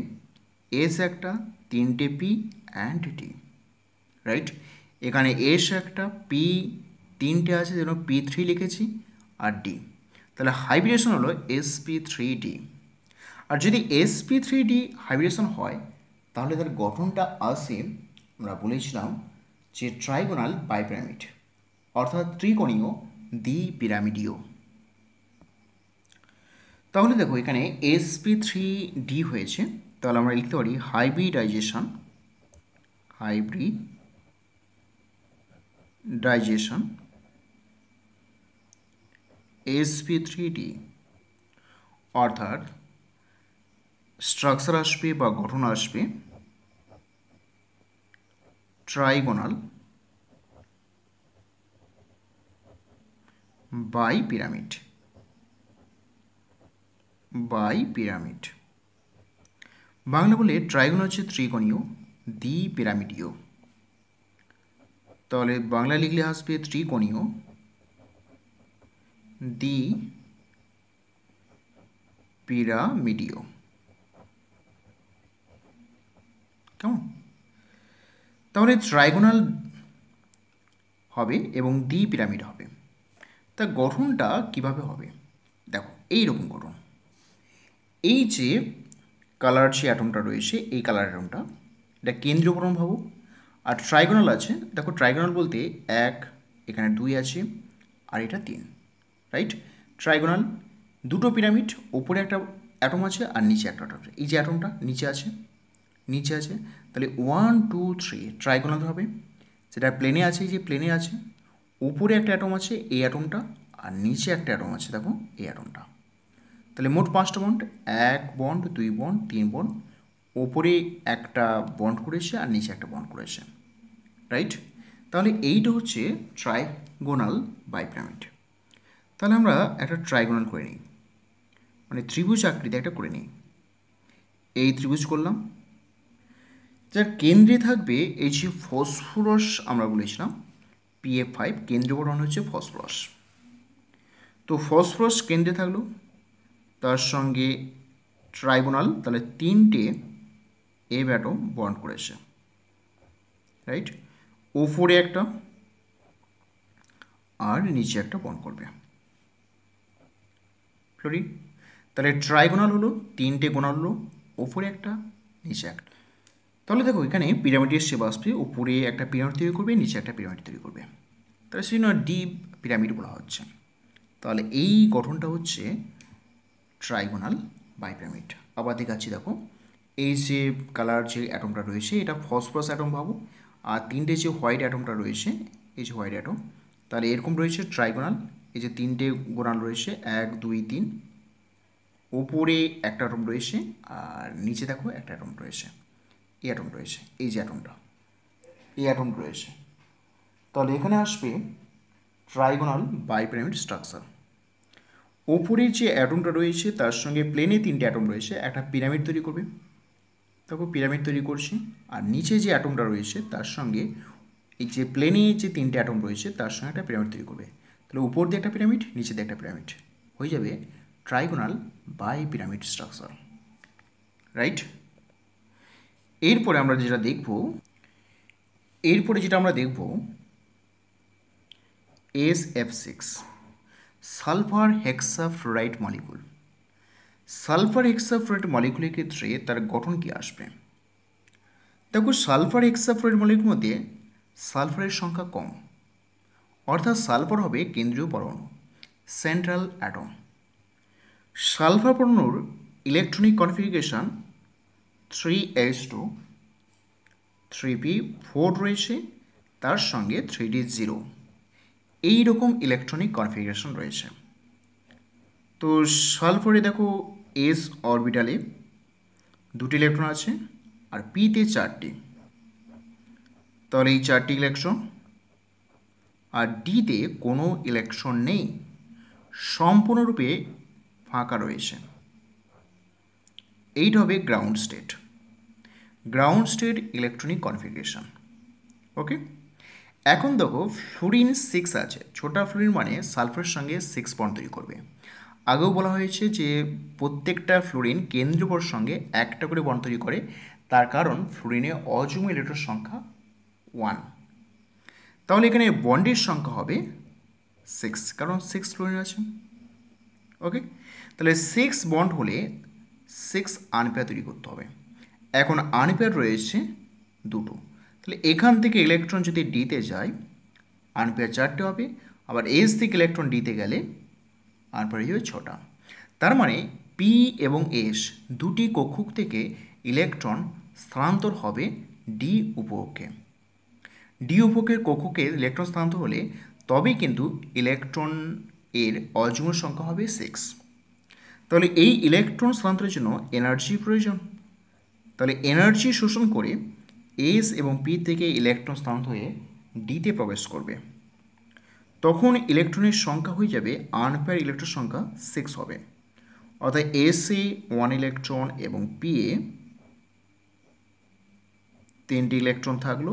এস একটা, তিনটে পি অ্যান্ড ডি, রাইট? এখানে এস একটা, পি তিনটে আছে, যেন p3 লিখেছি, আর ডি। তাহলে হাইব্রিডেশন হলো sp3d। আর যদি sp3d হাইব্রিডেশন হয়, তাহলে তার গঠনটা আসে, আমরা বলেছিলাম যে ট্রাইগোনাল বাইপিরামিড, অর্থাৎ ত্রিকোণীয় দ্বিপিরামিডীয়। তাহলে দেখো এখানে sp3d হয়েছে, তাহলে আমরা লিখতে পারি হাইব্রিডাইজেশন sp3d, অর্থাৎ স্ট্রাকচার আসবে বা গঠন আসবে ট্রাইগোনাল বাইপিরামিড। বাংলা বলে ট্রাইগোন হচ্ছে ত্রিকোণীয় দ্বিপিরামিডীয়। তাহলে বাংলা লিখলে আসবে ত্রিকোণীয় দ্বিপিরামিডীয়। কেমন? তাহলে ট্রাইগোনাল হবে এবং দ্বি পিরামিড হবে। তা গঠনটা কিভাবে হবে? দেখো এইরকম গঠন, এই যে কালার যে অ্যাটমটা রয়েছে, এই কালার অ্যাটমটা এটা কেন্দ্রীয় গঠন ভাবো। আর ট্রাইগোনাল আছে, দেখো ট্রাইগোনাল বলতে এক, এখানে দুই আছে, আর এটা তিন, রাইট? ট্রাইগোনাল দুটো পিরামিড, ওপরে একটা অ্যাটম আছে আর নিচে একটা অ্যাটম আছে। এই যে অ্যাটমটা নিচে আছে, নিচে আছে, তাহলে 1 2 3 ট্রাইগোনাল হবে। যেটা প্লেনে আছে, এই যে প্লেনে আছে, উপরে একটা অ্যাটম আছে এই অ্যাটমটা, আর নিচে একটা অ্যাটম আছে দেখো এই অ্যাটমটা। তাহলে মোট পাঁচটা বন্ড, এক বন্ড, দুই বন্ড, তিন বন্ড, ওপরে একটা বন্ড করেছে আর নিচে একটা বন্ড করেছে, রাইট? তাহলে এইটা হচ্ছে ট্রাইগোনাল বাইপিরামিড। তাহলে আমরা একটা ট্রাইগোনাল করে নিই, মানে ত্রিভুজ আকৃতি একটা করে নিই। এই ত্রিভুজ করলাম, যার কেন্দ্রে থাকবে এই যে ফসফরাস আমরা বলেছিলাম PF5, কেন্দ্রীয় গঠন হচ্ছে ফসফরাস। তো ফসফরাস কেন্দ্রে থাকলো, তার সঙ্গে ট্রাইগোনাল, তাহলে তিনটে এফ অ্যাটম বন্ড করেছে, রাইট? ওপরে একটা আর নিচে একটা বন্ড করবে, সরি। তাহলে ট্রাইগোনাল হলো তিনটে গোনাল হলো, ওপরে একটা নিচে একটা। তাহলে দেখো এখানে পিরামিডের শেপ আসবে, উপরে একটা পিরামিড তৈরি করবে, নিচে একটা পিরামিড তৈরি করবে, তাহলে সেই জন্য ডিপ পিরামিড বলা হচ্ছে। তাহলে এই গঠনটা হচ্ছে ট্রাইগোনাল বাইপিরামিড। আবার দেখাচ্ছি, দেখো এই যে কালার যে অ্যাটমটা রয়েছে এটা ফসফরাস অ্যাটম ভাবো, আর তিনটে যে হোয়াইট অ্যাটমটা রয়েছে, এই যে হোয়াইট অ্যাটম, তাহলে এরকম রয়েছে ট্রাইগোনাল। এই যে তিনটে গোনাল রয়েছে, এক দুই তিন, ওপরে একটা অ্যাটম রয়েছে আর নিচে দেখো একটা অ্যাটম রয়েছে, এই অ্যাটম রয়েছে, এই যে অ্যাটমটা, এই অ্যাটম রয়েছে। তাহলে এখানে আসবে ট্রাইগোনাল বাইপিরামিড স্ট্রাকচার। ওপরের যে অ্যাটমটা রয়েছে তার সঙ্গে প্লেনে তিনটে অ্যাটম রয়েছে, একটা পিরামিড তৈরি করবে, দেখো পিরামিড তৈরি করছি। আর নিচে যে অ্যাটমটা রয়েছে তার সঙ্গে এই যে প্লেনে যে তিনটে অ্যাটম রয়েছে তার সঙ্গে একটা পিরামিড তৈরি করবে। তাহলে উপর দিয়ে একটা পিরামিড, নিচে দিয়ে একটা পিরামিড, হয়ে যাবে trigonal bipyramid structure, right? এরপরে আমরা যেটা দেখব, SF6 sulphur hexafluoride molecule. Sulphur hexafluoride মলিকুলের ক্ষেত্রে তার গঠন কি আসবে? দেখো সালফার হেক্সাফ্লোরাইড মলিকুলের মধ্যে সালফারের সংখ্যা কম, অর্থাৎ সালফার হবে কেন্দ্রীয় পরমাণু, সেন্ট্রাল অ্যাটম। সালফার পরমাণুর ইলেকট্রনিক কনফিগারেশন 3s2 3p4 রয়েছে, তার সঙ্গে 3d0, এই রকম ইলেকট্রনিক কনফিগারেশন রয়েছে। তো সালফারে দেখো এস অরবিটালে দুটি ইলেকট্রন আছে আর পিতে চারটি, তাহলে এই চারটি ইলেকট্রন, আর ডিতে কোনো ইলেকট্রন নেই, সম্পূর্ণরূপে ফাঁকা রয়েছে। এইটা হবে ground state, ground state electronic configuration. Okay, এখন দেখো ফ্লোরিন 6 আছে, ছোটা ফ্লোরিন মানে সালফারের সঙ্গে 6 বন্ড তৈরি করবে। আগেও বলা হয়েছে যে প্রত্যেকটা ফ্লোরিন কেন্দ্রীয় সঙ্গে একটা করে বন্ড তৈরি করে, তার কারণ ফ্লোরিনে অযুগ্ম ইলেকট্রন সংখ্যা 1। তাহলে এখানে বন্ডের সংখ্যা হবে 6, কারণ 6 ফ্লোরিন আছে। ওকে, তাহলে 6 বন্ড হলে 6 আনপেয়ার তৈরি করতে হবে। এখন আনপেয়ার রয়েছে দুটো, তাহলে এখান থেকে ইলেকট্রন যদি ডিতে যায় আনপেয়ার 4টে হবে, আবার এস থেকে ইলেকট্রন ডিতে গেলে আনপেয়ার হয়ে যাবে 6টা। তার মানে পি এবং এস দুটি কক্ষক থেকে ইলেকট্রন স্থানান্তর হবে ডি উপকক্ষে। ডি উপকক্ষের কক্ষকে ইলেকট্রন স্থানান্তর হলে তবেই কিন্তু ইলেকট্রন এর অযুগ্ম সংখ্যা হবে 6। তাহলে এই ইলেকট্রন স্থানান্তরের জন্য এনার্জি প্রয়োজন, তাহলে এনার্জি শোষণ করে এস এবং পি থেকে ইলেকট্রন স্থানান্তর হয়ে ডিতে প্রবেশ করবে, তখন ইলেকট্রনের সংখ্যা হয়ে যাবে আনপেয়ার ইলেকট্রন সংখ্যা 6 হবে। অর্থাৎ এসে 1 ইলেকট্রন এবং পিএ 3টি ইলেকট্রন থাকলো।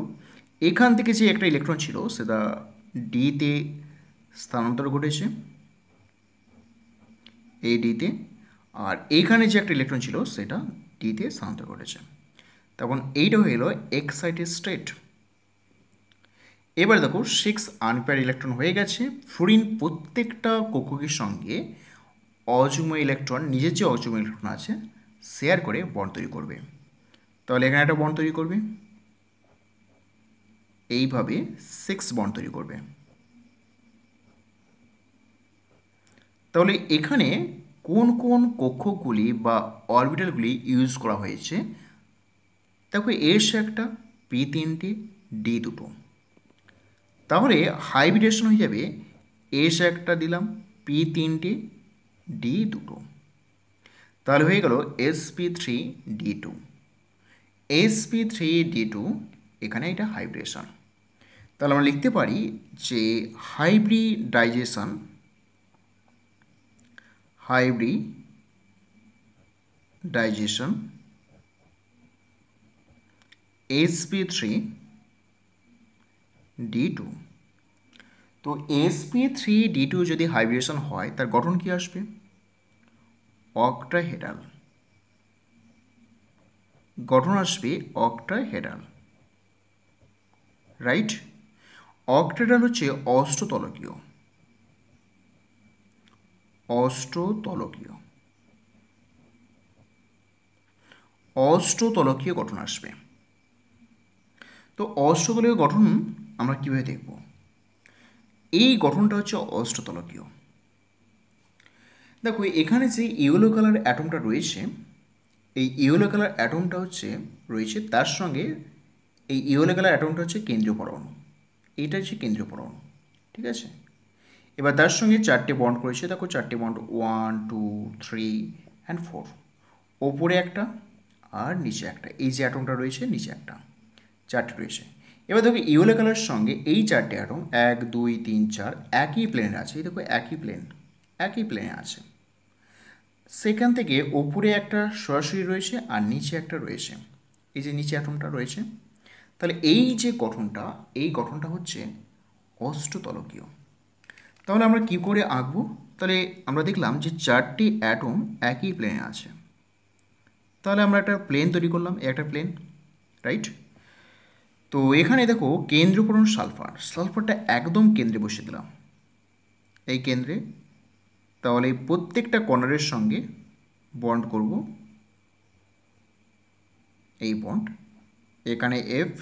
এখান থেকে যে একটা ইলেকট্রন ছিল সেটা ডিতে স্থানান্তর ঘটেছে, এই ডিতে, আর এখানে যে একটা ইলেকট্রন ছিল সেটা ডিতে স্থানান্তর ঘটেছে। তখন এইটা হয়ে গেল এক্সাইটেড স্টেট। এবার দেখো 6 আনপেয়ার ইলেকট্রন হয়ে গেছে। ফ্লোরিন প্রত্যেকটা কক্ষকের সঙ্গে অযুগ্ম ইলেকট্রন, নিজের যে অযুগ্ম ইলেকট্রন আছে শেয়ার করে বন্ড তৈরি করবে। তাহলে এখানে একটা বন্ড তৈরি করবে, এইভাবে 6 বন্ড তৈরি করবে। তাহলে এখানে কোন কোন কক্ষকগুলি বা অরবিটালগুলি ইউজ করা হয়েছে দেখো, এস একটা, পি তিনটে, ডি দুটো। তাহলে হাইব্রিডেশন হয়ে যাবে এস একটা দিলাম, পি তিনটে, ডি দুটো। তাহলে হয়ে গেল sp3d2। sp3d2 এখানে এটা হাইব্রিডেশন। তাহলে আমরা লিখতে পারি যে হাইব্রিডাইজেশন sp3d2। তো sp3d2 যদি হাইব্রিডেশন হয় তার গঠন কি আসবে? অক্টাহেড্রাল গঠন আসবে, অক্টাহেড্রাল, রাইট। অক্টাহেড্রাল হচ্ছে অষ্টতলকীয়, অষ্টতলকীয় গঠন আসবে। তো অষ্টতলকীয় গঠন আমরা কীভাবে দেখব? এই গঠনটা হচ্ছে অষ্টতলকীয়। দেখো এখানে যে ইয়েলো কালার অ্যাটমটা রয়েছে, এই ইয়েলো কালার অ্যাটমটা রয়েছে তার সঙ্গে এই ইয়েলো কালার অ্যাটমটা হচ্ছে কেন্দ্রীয় পরমাণু, এইটা হচ্ছে কেন্দ্রীয় পরমাণু, ঠিক আছে। এবার তার সঙ্গে 4টে বন্ড করেছে, দেখো 4টে বন্ড, 1 2 3 অ্যান্ড 4। ওপরে একটা আর নিচে একটা, এই যে অ্যাটমটা রয়েছে নিচে একটা, 4টে রয়েছে। এবার দেখো ইয়েলো কালারের সঙ্গে এই 4টে অ্যাটম 1 2 3 4 একই প্লেনে আছে, এই দেখো একই প্লেনে আছে। সেখান থেকে ওপরে একটা সরাসরি রয়েছে আর নিচে একটা রয়েছে, এই যে নিচে অ্যাটমটা রয়েছে। তাহলে এই যে গঠনটা, এই গঠনটা হচ্ছে অষ্টতলকীয়। তাহলে আমরা কি করে আঁকবো? তাহলে আমরা দেখলাম যে 4টি অ্যাটম একই প্লেনে আছে, তাহলে আমরা একটা প্লেন তৈরি করলাম, একটা প্লেন, রাইট। তো এখানে দেখো কেন্দ্রীয় পরমাণু সালফারটা একদম কেন্দ্রে বসিয়ে দিলাম, এই কেন্দ্রে। তাহলে প্রত্যেকটা কর্নারের সঙ্গে বন্ড করব, এই বন্ড। এখানে এফ,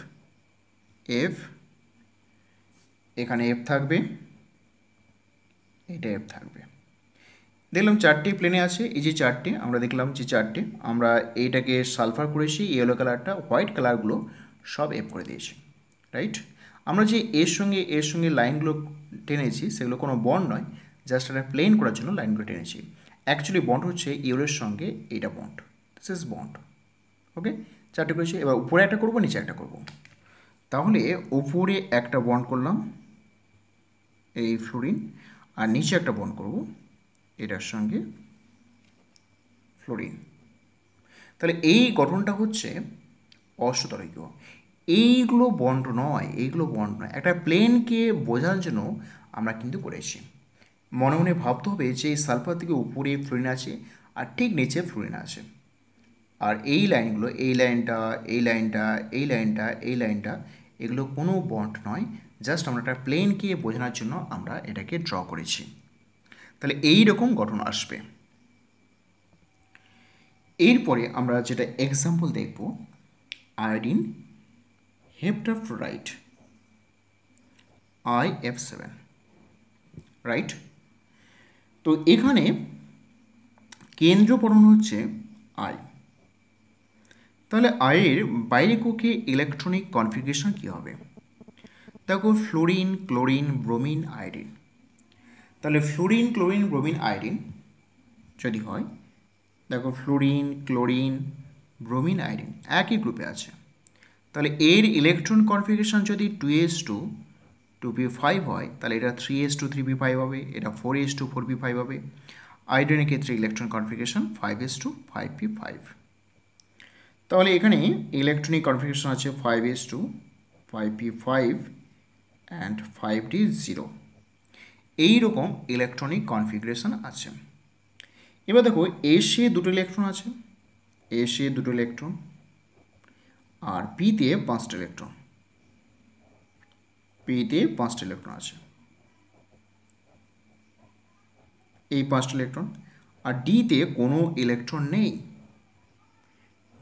এখানে এফ থাকবে, এটা এফ থাকবে। দেখলাম 4টে প্লেনে আছে, এই যে 4টে আমরা দেখলাম যে 4টে, আমরা এইটাকে সালফার করেছি, ইয়েলো কালারটা, হোয়াইট কালারগুলো সব এফ করে দিয়েছি, রাইট। আমরা যে এর সঙ্গে লাইনগুলো টেনেছি সেগুলো কোনো বন্ড নয়, জাস্ট একটা প্লেন করার জন্য লাইনগুলো টেনেছি। অ্যাকচুয়ালি বন্ড হচ্ছে ইয়েলোর সঙ্গে এইটা বন্ড, দিস ইজ বন্ড, ওকে। 4টে করেছি, এবার উপরে একটা করব, নিচে একটা করব। তাহলে উপরে একটা বন্ড করলাম এই ফ্লোরিন, আর নিচে একটা বন্ড করব এটার সঙ্গে ফ্লোরিন। তাহলে এই গঠনটা হচ্ছে অষ্টতলকীয়। এইগুলো বন্ড নয়, একটা প্লেনকে বোঝার জন্য আমরা কিন্তু করেছি। মনে মনে ভাবতে হবে যে এই সালফার থেকে উপরে ফ্লোরিন আছে আর ঠিক নিচে ফ্লোরিন আছে। আর এই লাইনগুলো, এই লাইনটা এগুলো কোনো বন্ড নয়, জাস্ট আমরা একটা প্লেনকে বোঝানোর জন্য আমরা এটাকে ড্র করেছি। তাহলে এই রকম গঠন আসবে। এরপরে আমরা যেটা এক্সাম্পল দেখব, আয়োডিন হেপ্টাফ্লোরাইড IF7, রাইট। তো এখানে কেন্দ্রীয় পরমাণু হচ্ছে আই। তাহলে আয়ের বাইরে কক্ষে ইলেকট্রনিক কনফিগারেশন কী হবে? দেখো ফ্লোরিন, ক্লোরিন, ব্রোমিন, আয়োডিন। তাহলে ফ্লোরিন, ক্লোরিন, ব্রোমিন, আয়োডিন যদি হয়, দেখো ফ্লোরিন, ক্লোরিন, ব্রোমিন, আয়োডিন একই গ্রুপে আছে। তাহলে এর ইলেকট্রন কনফিগারেশন যদি 2s2 2p5 হয়, তাহলে এটা 3s2 3p5 হবে, এটা 4s2 4p5 হবে। আয়োডিনের ক্ষেত্রে ইলেকট্রন কনফিগারেশন 5s2 5p5। তাহলে এখানে ইলেকট্রনিক কনফিগারেশন আছে 5s2 5p5 অ্যান্ড 5d0। এইরকম ইলেকট্রনিক কনফিগারেশন আছে। এবার দেখো এসে দুটো ইলেকট্রন আছে, এসে দুটো ইলেকট্রন, আর পিতে 5টা ইলেকট্রন, পিতে 5টা ইলেকট্রন আছে, এই 5টা ইলেকট্রন। আর ডিতে কোনো ইলেকট্রন নেই,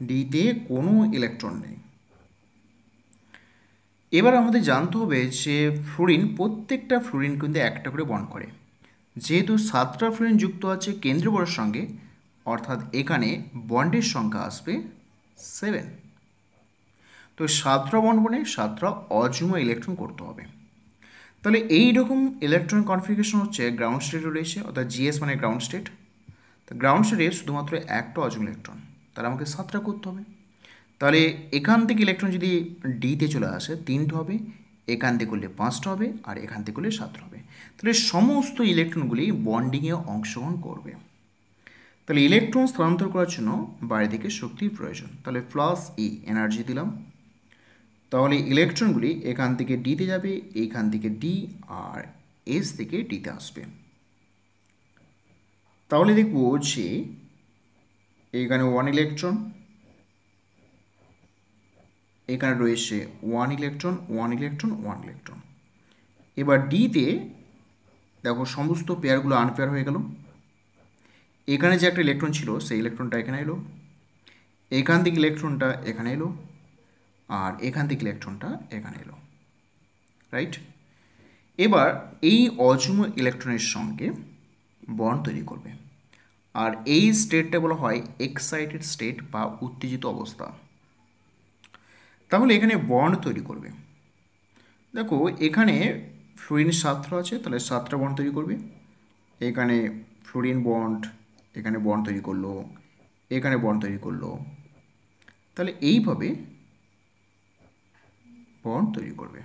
ডিতে কোনো ইলেকট্রন নেই। এবার আমাদের জানতে হবে যে ফ্লোরিন, প্রত্যেকটা ফ্লোরিন কিন্তু একটা করে বন্ড করে। যেহেতু 7টা ফ্লোরিন যুক্ত আছে কেন্দ্রীয় বন্ডের সঙ্গে, অর্থাৎ এখানে বন্ডের সংখ্যা আসবে 7। তো 7টা বন্ড মানে 7টা অযুগ্ম ইলেকট্রন করতে হবে। তাহলে এই রকম ইলেকট্রন কনফিগারেশন হচ্ছে গ্রাউন্ড স্টেটে রয়েছে, অর্থাৎ জিএস মানে গ্রাউন্ড স্টেট। তো গ্রাউন্ড স্টেটে শুধুমাত্র একটা অযুগ্ম ইলেকট্রন, তাহলে আমাকে 7টা করতে হবে। তাহলে এখান থেকে ইলেকট্রন যদি ডিতে চলে আসে 3টে হবে, এখান থেকে করলে 5টা হবে, আর এখান থেকে করলে 7টা হবে। তাহলে সমস্ত ইলেকট্রনগুলি বন্ডিংয়ে অংশগ্রহণ করবে। তাহলে ইলেকট্রন স্থানান্তর করার জন্য বাইরে থেকে শক্তির প্রয়োজন। তাহলে প্লাস ই এনার্জি দিলাম, তাহলে ইলেকট্রনগুলি এখান থেকে ডিতে যাবে, এইখান থেকে ডি, আর এস থেকে ডিতে আসবে। তাহলে দেখব যে এখানে 1 ইলেকট্রন, এখানে রয়েছে 1 ইলেকট্রন 1 ইলেকট্রন 1 ইলেকট্রন। এবার ডিতে দেখো সমস্ত পেয়ারগুলো আনপেয়ার হয়ে গেল। এখানে যে একটা ইলেকট্রন ছিল সেই ইলেকট্রনটা এখানে এলো, এখান থেকে ইলেকট্রনটা এখানে এলো, আর এখান থেকে ইলেকট্রনটা এখানে এলো, রাইট। এবার এই অযুগ্ম ইলেকট্রনের সঙ্গে বন্ড তৈরি করবে, আর এই স্টেটটা বলা হয় এক্সাইটেড স্টেট বা উত্তেজিত অবস্থা। তাহলে এখানে বন্ড তৈরি করবে। দেখো এখানে ফ্লোরিন 7টা আছে, তাহলে 7টা বন্ড তৈরি করবে। এখানে ফ্লোরিন বন্ড, এখানে বন্ড তৈরি করলো, এখানে বন্ড তৈরি করলো। তাহলে এইভাবে বন্ড তৈরি করবে।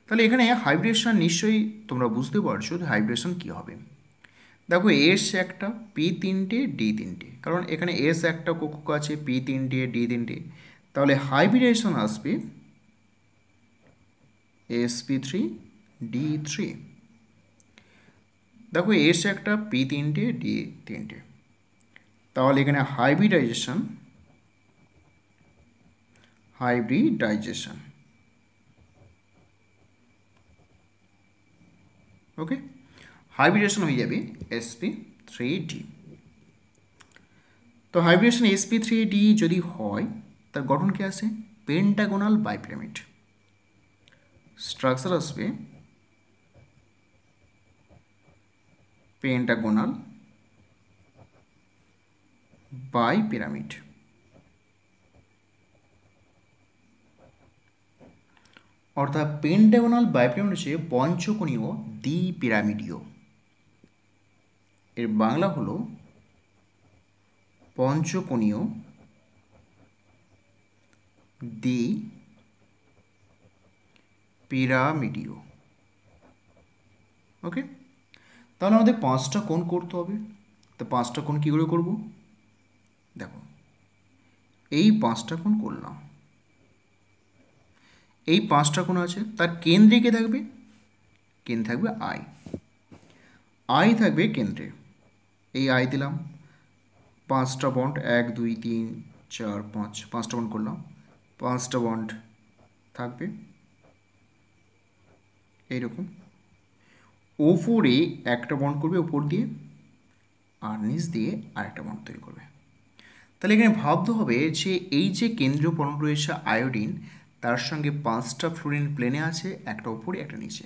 তাহলে এখানে হাইব্রিডেশন নিশ্চয়ই তোমরা বুঝতে পারছো যে হাইব্রিডেশন কী হবে। দেখো এস একটা, পি 3টে, ডি 3টে, কারণ এখানে এস একটা কোকক আছে, পি 3টে, ডি 3টে। তাহলে হাইব্রিডেশন আসবে sp3 d3। দেখো এস একটা, পি 3টে, ডি 3টে, তাহলে এখানে হাইব্রিডাইজেশন, ওকে, হাইব্রিডেশন হয়ে যাবে sp3d। তো হাইব্রিডেশন sp3d যদি হয় তার গঠন কি আছে? পেন্টাগোনাল বাইপিরামিড। স্ট্রাকচার আসবে পেন্টাগোনাল বাইপিরামিড। অর্থাৎ পেন্টাগোনাল বাইপিরামিড হচ্ছে পঞ্চকোণীয় দ্বিপিরামিডীয়। এর বাংলা হলো পঞ্চকোণীয় দ্বিপিরামিডীয়। ওকে, তাহলে আমাদের 5টা কোণ করতে হবে। তো 5টা কোণ কী করে করব? দেখো এই 5টা কোণ করলাম, এই 5টা কোণ আছে, তার কেন্দ্রে কে থাকবে? কেন্দ্রে থাকবে আই, আই থাকবে কেন্দ্রে। এই আই দিলাম, 5টা বন্ড 1 2 3 4 5, 5টা বন্ড করলাম, 5টা বন্ড থাকবে এইরকম। ওপরে একটা বন্ড করবে ওপর দিয়ে, আর নিচ দিয়ে আরেকটা বন্ড তৈরি করবে। তাহলে এখানে ভাবতে হবে যে এই যে কেন্দ্রীয় পরমাণু রয়েছে আয়োডিন, তার সঙ্গে 5টা ফ্লোরিন প্লেনে আছে, একটা ওপরে একটা নিচে।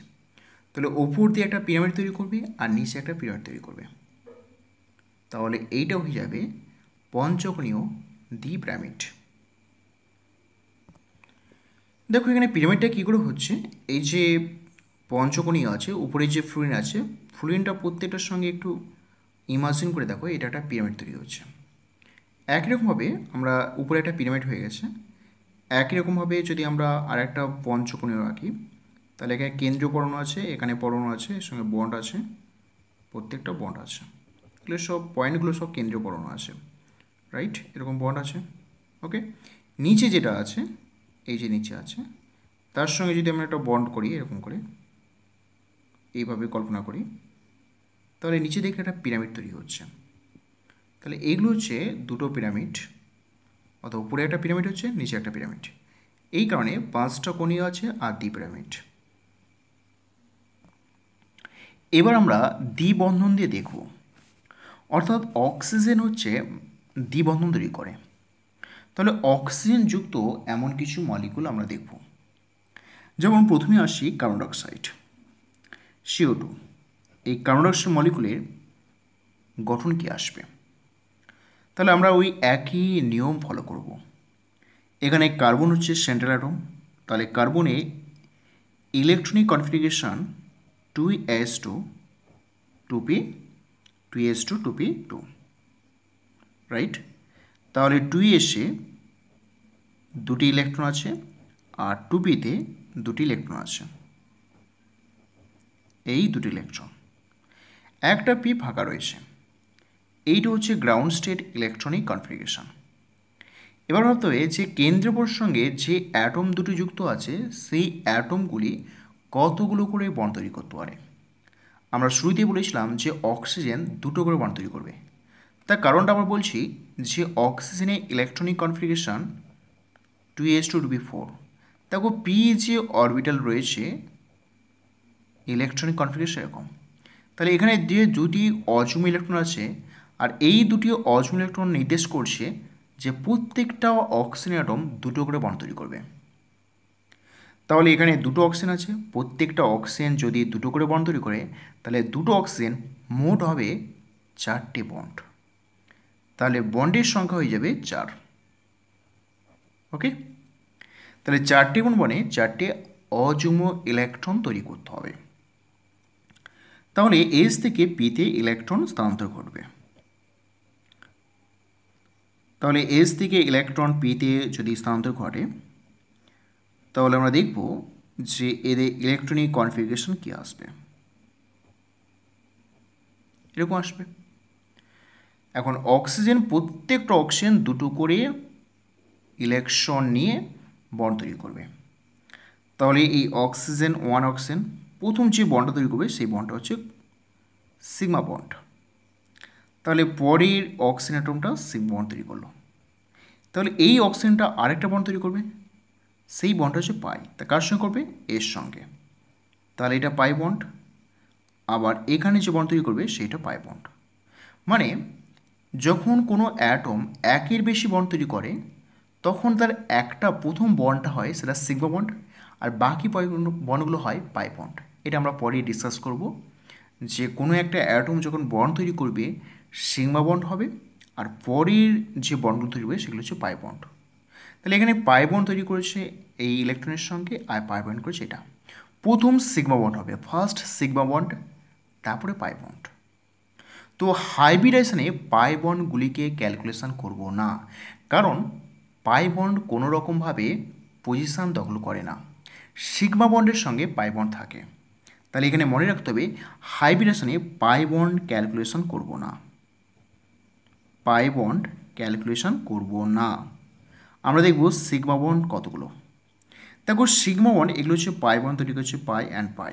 তাহলে ওপর দিয়ে একটা পিরামিড তৈরি করবে আর নিচে একটা পিরামিড তৈরি করবে। তাহলে এইটা হয়ে যাবে পঞ্চকোণীয় দ্বিপিরামিড। দেখো এখানে পিরামিডটা কী করে হচ্ছে, এই যে পঞ্চকোণীয় আছে, উপরে যে ফ্লোরিন আছে, ফ্লোরিনটা প্রত্যেকটার সঙ্গে একটু ইমাজিন করে দেখো, এটা একটা পিরামিড তৈরি হচ্ছে। একই রকমভাবে আমরা উপরে একটা পিরামিড হয়ে গেছে, একই রকমভাবে যদি আমরা আর একটা পঞ্চকোণীয় রাখি, তাহলে এখানে কেন্দ্রীয় পরমাণু আছে, এখানে পরমাণু আছে, এর সঙ্গে বন্ড আছে, প্রত্যেকটা বন্ড আছে, এগুলো সব পয়েন্টগুলো সব কেন্দ্রীয় পরমাণু আছে, রাইট, এরকম বন্ড আছে। ওকে, নিচে যেটা আছে, এই যে নিচে আছে, তার সঙ্গে যদি আমরা একটা বন্ড করি এরকম করে, এইভাবে কল্পনা করি, তাহলে নিচে দেখে একটা পিরামিড তৈরি হচ্ছে। তাহলে এগুলো হচ্ছে দুটো পিরামিড, অথবা উপরে একটা পিরামিড হচ্ছে, নিচে একটা পিরামিড। এই কারণে 5টা কোণীয় আছে আর দ্বি পিরামিড। এবার আমরা দ্বিবন্ধন দিয়ে দেখব, অর্থাৎ অক্সিজেন হচ্ছে দ্বিবন্ধন তৈরি করে। তাহলে অক্সিজেন যুক্ত এমন কিছু মলিকুল আমরা দেখব। যেমন প্রথমে আসি কার্বন ডাইঅক্সাইড, CO2। এই কার্বন ডাইঅক্সাইড মলিকুলের গঠন কি আসবে? তাহলে আমরা ওই একই নিয়ম ফলো করব। এখানে কার্বন হচ্ছে সেন্ট্রাল অ্যাটম, তাহলে কার্বনে electronic configuration 2s2 2p 2s2 2p2, right. তাহলে 2s-এ দুটি ইলেকট্রন আছে আর 2p-তে দুটি ইলেকট্রন আছে, এই দুটি ইলেকট্রন, একটা p ফাঁকা রয়েছে। এইটা হচ্ছে গ্রাউন্ড স্টেট ইলেকট্রনিক কনফিগারেশন। এবার ভাবতে হবে যে কেন্দ্রীয় প্রসঙ্গে যে অ্যাটম দুটি যুক্ত আছে সেই অ্যাটমগুলি কতগুলো করে বন্ড তৈরি করতে পারে। আমরা শুরুতেই বলেছিলাম যে অক্সিজেন দুটো করে বন্ড তৈরি করবে। তার কারণটা আমরা বলছি যে অক্সিজেনের ইলেকট্রনিক কনফিগারেশন 2s2 2p4। দেখো পি যে অরবিটাল রয়েছে ইলেকট্রনিক কনফিগারেশন এরকম। তাহলে এখানে যে দুটি অযুগ্ম ইলেকট্রন আছে আর এই দুটি অযুগ্ম ইলেকট্রন নির্দেশ করছে যে প্রত্যেকটা অক্সিজেন অ্যাটম দুটো করে বন্ড তৈরি করবে। তাহলে এখানে দুটো অক্সিজেন আছে, প্রত্যেকটা অক্সিজেন যদি দুটো করে বন্ড তৈরি করে তাহলে দুটো অক্সিজেন মোট হবে 4টে বন্ড। তাহলে বন্ডের সংখ্যা হয়ে যাবে 4। ওকে, তাহলে 4টে বন্ড বনে 4টে অযুগ্ম ইলেকট্রন তৈরি করতে হবে। তাহলে এস থেকে পিতে ইলেকট্রন স্থানান্তর ঘটবে। তাহলে এস থেকে ইলেকট্রন পিতে যদি স্থানান্তর ঘটে তাহলে আমরা দেখব যে এদের ইলেকট্রনিক কনফিগারেশন কী আসবে, এরকম আসবে। এখন অক্সিজেন, প্রত্যেকটা অক্সিজেন দুটো করে ইলেকট্রন নিয়ে বন্ড তৈরি করবে। তাহলে এই অক্সিজেন 1 অক্সিজেন প্রথম যে বন্ডটা তৈরি করবে সেই বন্ডটা হচ্ছে সিগমা বন্ড। তাহলে পরের অক্সিজেন অ্যাটমটা সিগমা বন্ড তৈরি করলো। তাহলে এই অক্সিজেনটা আরেকটা বন্ড তৈরি করবে, সেই বন্ডটা হচ্ছে পাই। তা কার সঙ্গে করবে? এর সঙ্গে। তাহলে এটা পাই বন্ড। আবার এখানে যে বন্ড তৈরি করবে সেইটা পাই বন্ড। মানে যখন কোনো অ্যাটম একের বেশি বন্ড তৈরি করে তখন তার একটা প্রথম বন্ডটা হয় সেটা সিগমা বন্ড, আর বাকি বন্ডগুলো হয় পাই বন্ড। এটা আমরা পরে ডিসকাস করব যে কোনো একটা অ্যাটম যখন বন্ড তৈরি করবে সিগমা বন্ড হবে, আর পরের যে বন্ডগুলো তৈরি হবে সেগুলো হচ্ছে পাই বন্ড। তাহলে এখানে পাই বন্ড তৈরি করেছে এই ইলেকট্রনের সঙ্গে, আর পাই বন্ড করেছে এটা। প্রথম সিগমা বন্ড হবে, ফার্স্ট সিগমা বন্ড, তারপরে পাই বন্ড। তো হাইব্রিডাইজেশনে পাই বন্ডগুলিকে ক্যালকুলেশন করব না, কারণ পাই বন্ড কোনো রকমভাবে পজিশান দখল করে না, সিগমা বন্ডের সঙ্গে পাই বন্ড থাকে। তাহলে এখানে মনে রাখতে হবে হাইব্রিডেশনে পাই বন্ড ক্যালকুলেশন করব না, পাই বন্ড ক্যালকুলেশন করব না। আমরা দেখব সিগমা বন্ড কতগুলো। দেখো সিগমা বন্ড এগুলো হচ্ছে পাই বন্ড তৈরি করছে পাই অ্যান্ড পাই,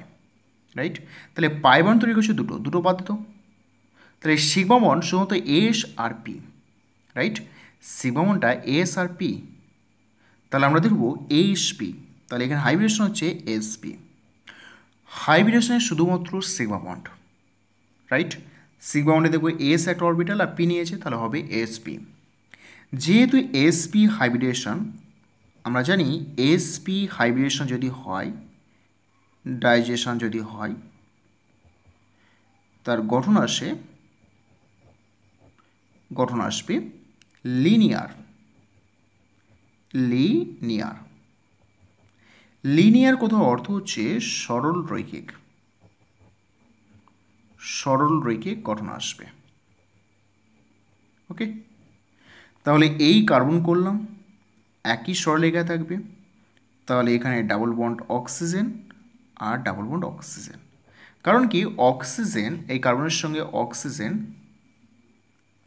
রাইট। তাহলে পাই বন্ড তৈরি করছে দুটো বাদ দিত। তাহলে সিগমা বন্ড শুধুমাত্র এস আর পি, রাইট। সিগমা বন্ডটা এস আর পি, তাহলে আমরা দেখব এইচপি। তাহলে এখানে হাইব্রিডেশন হচ্ছে এসপি। হাইব্রিডেশনে শুধুমাত্র সিগমা বন্ড, রাইট। সিগমা বন্ডে দেখবো এস একটা অরবিটাল আর পি নিয়েছে, তাহলে হবে এসপি। যেহেতু এসপি হাইব্রিডেশন, আমরা জানি এসপি হাইব্রিডেশন যদি হয়, ডাইজেশন যদি হয়, তার গঠন আসবে লিনিয়ার। লিনিয়ার কোথাও অর্থ হচ্ছে সরল রৈখিক গঠন আসবে। ওকে, তাহলে এই কার্বন করলাম একই সরলরেখা থাকবে। তাহলে এখানে ডাবল বন্ড অক্সিজেন আর ডাবল বন্ড অক্সিজেন, কারণ কি অক্সিজেন এই কার্বনের সঙ্গে অক্সিজেন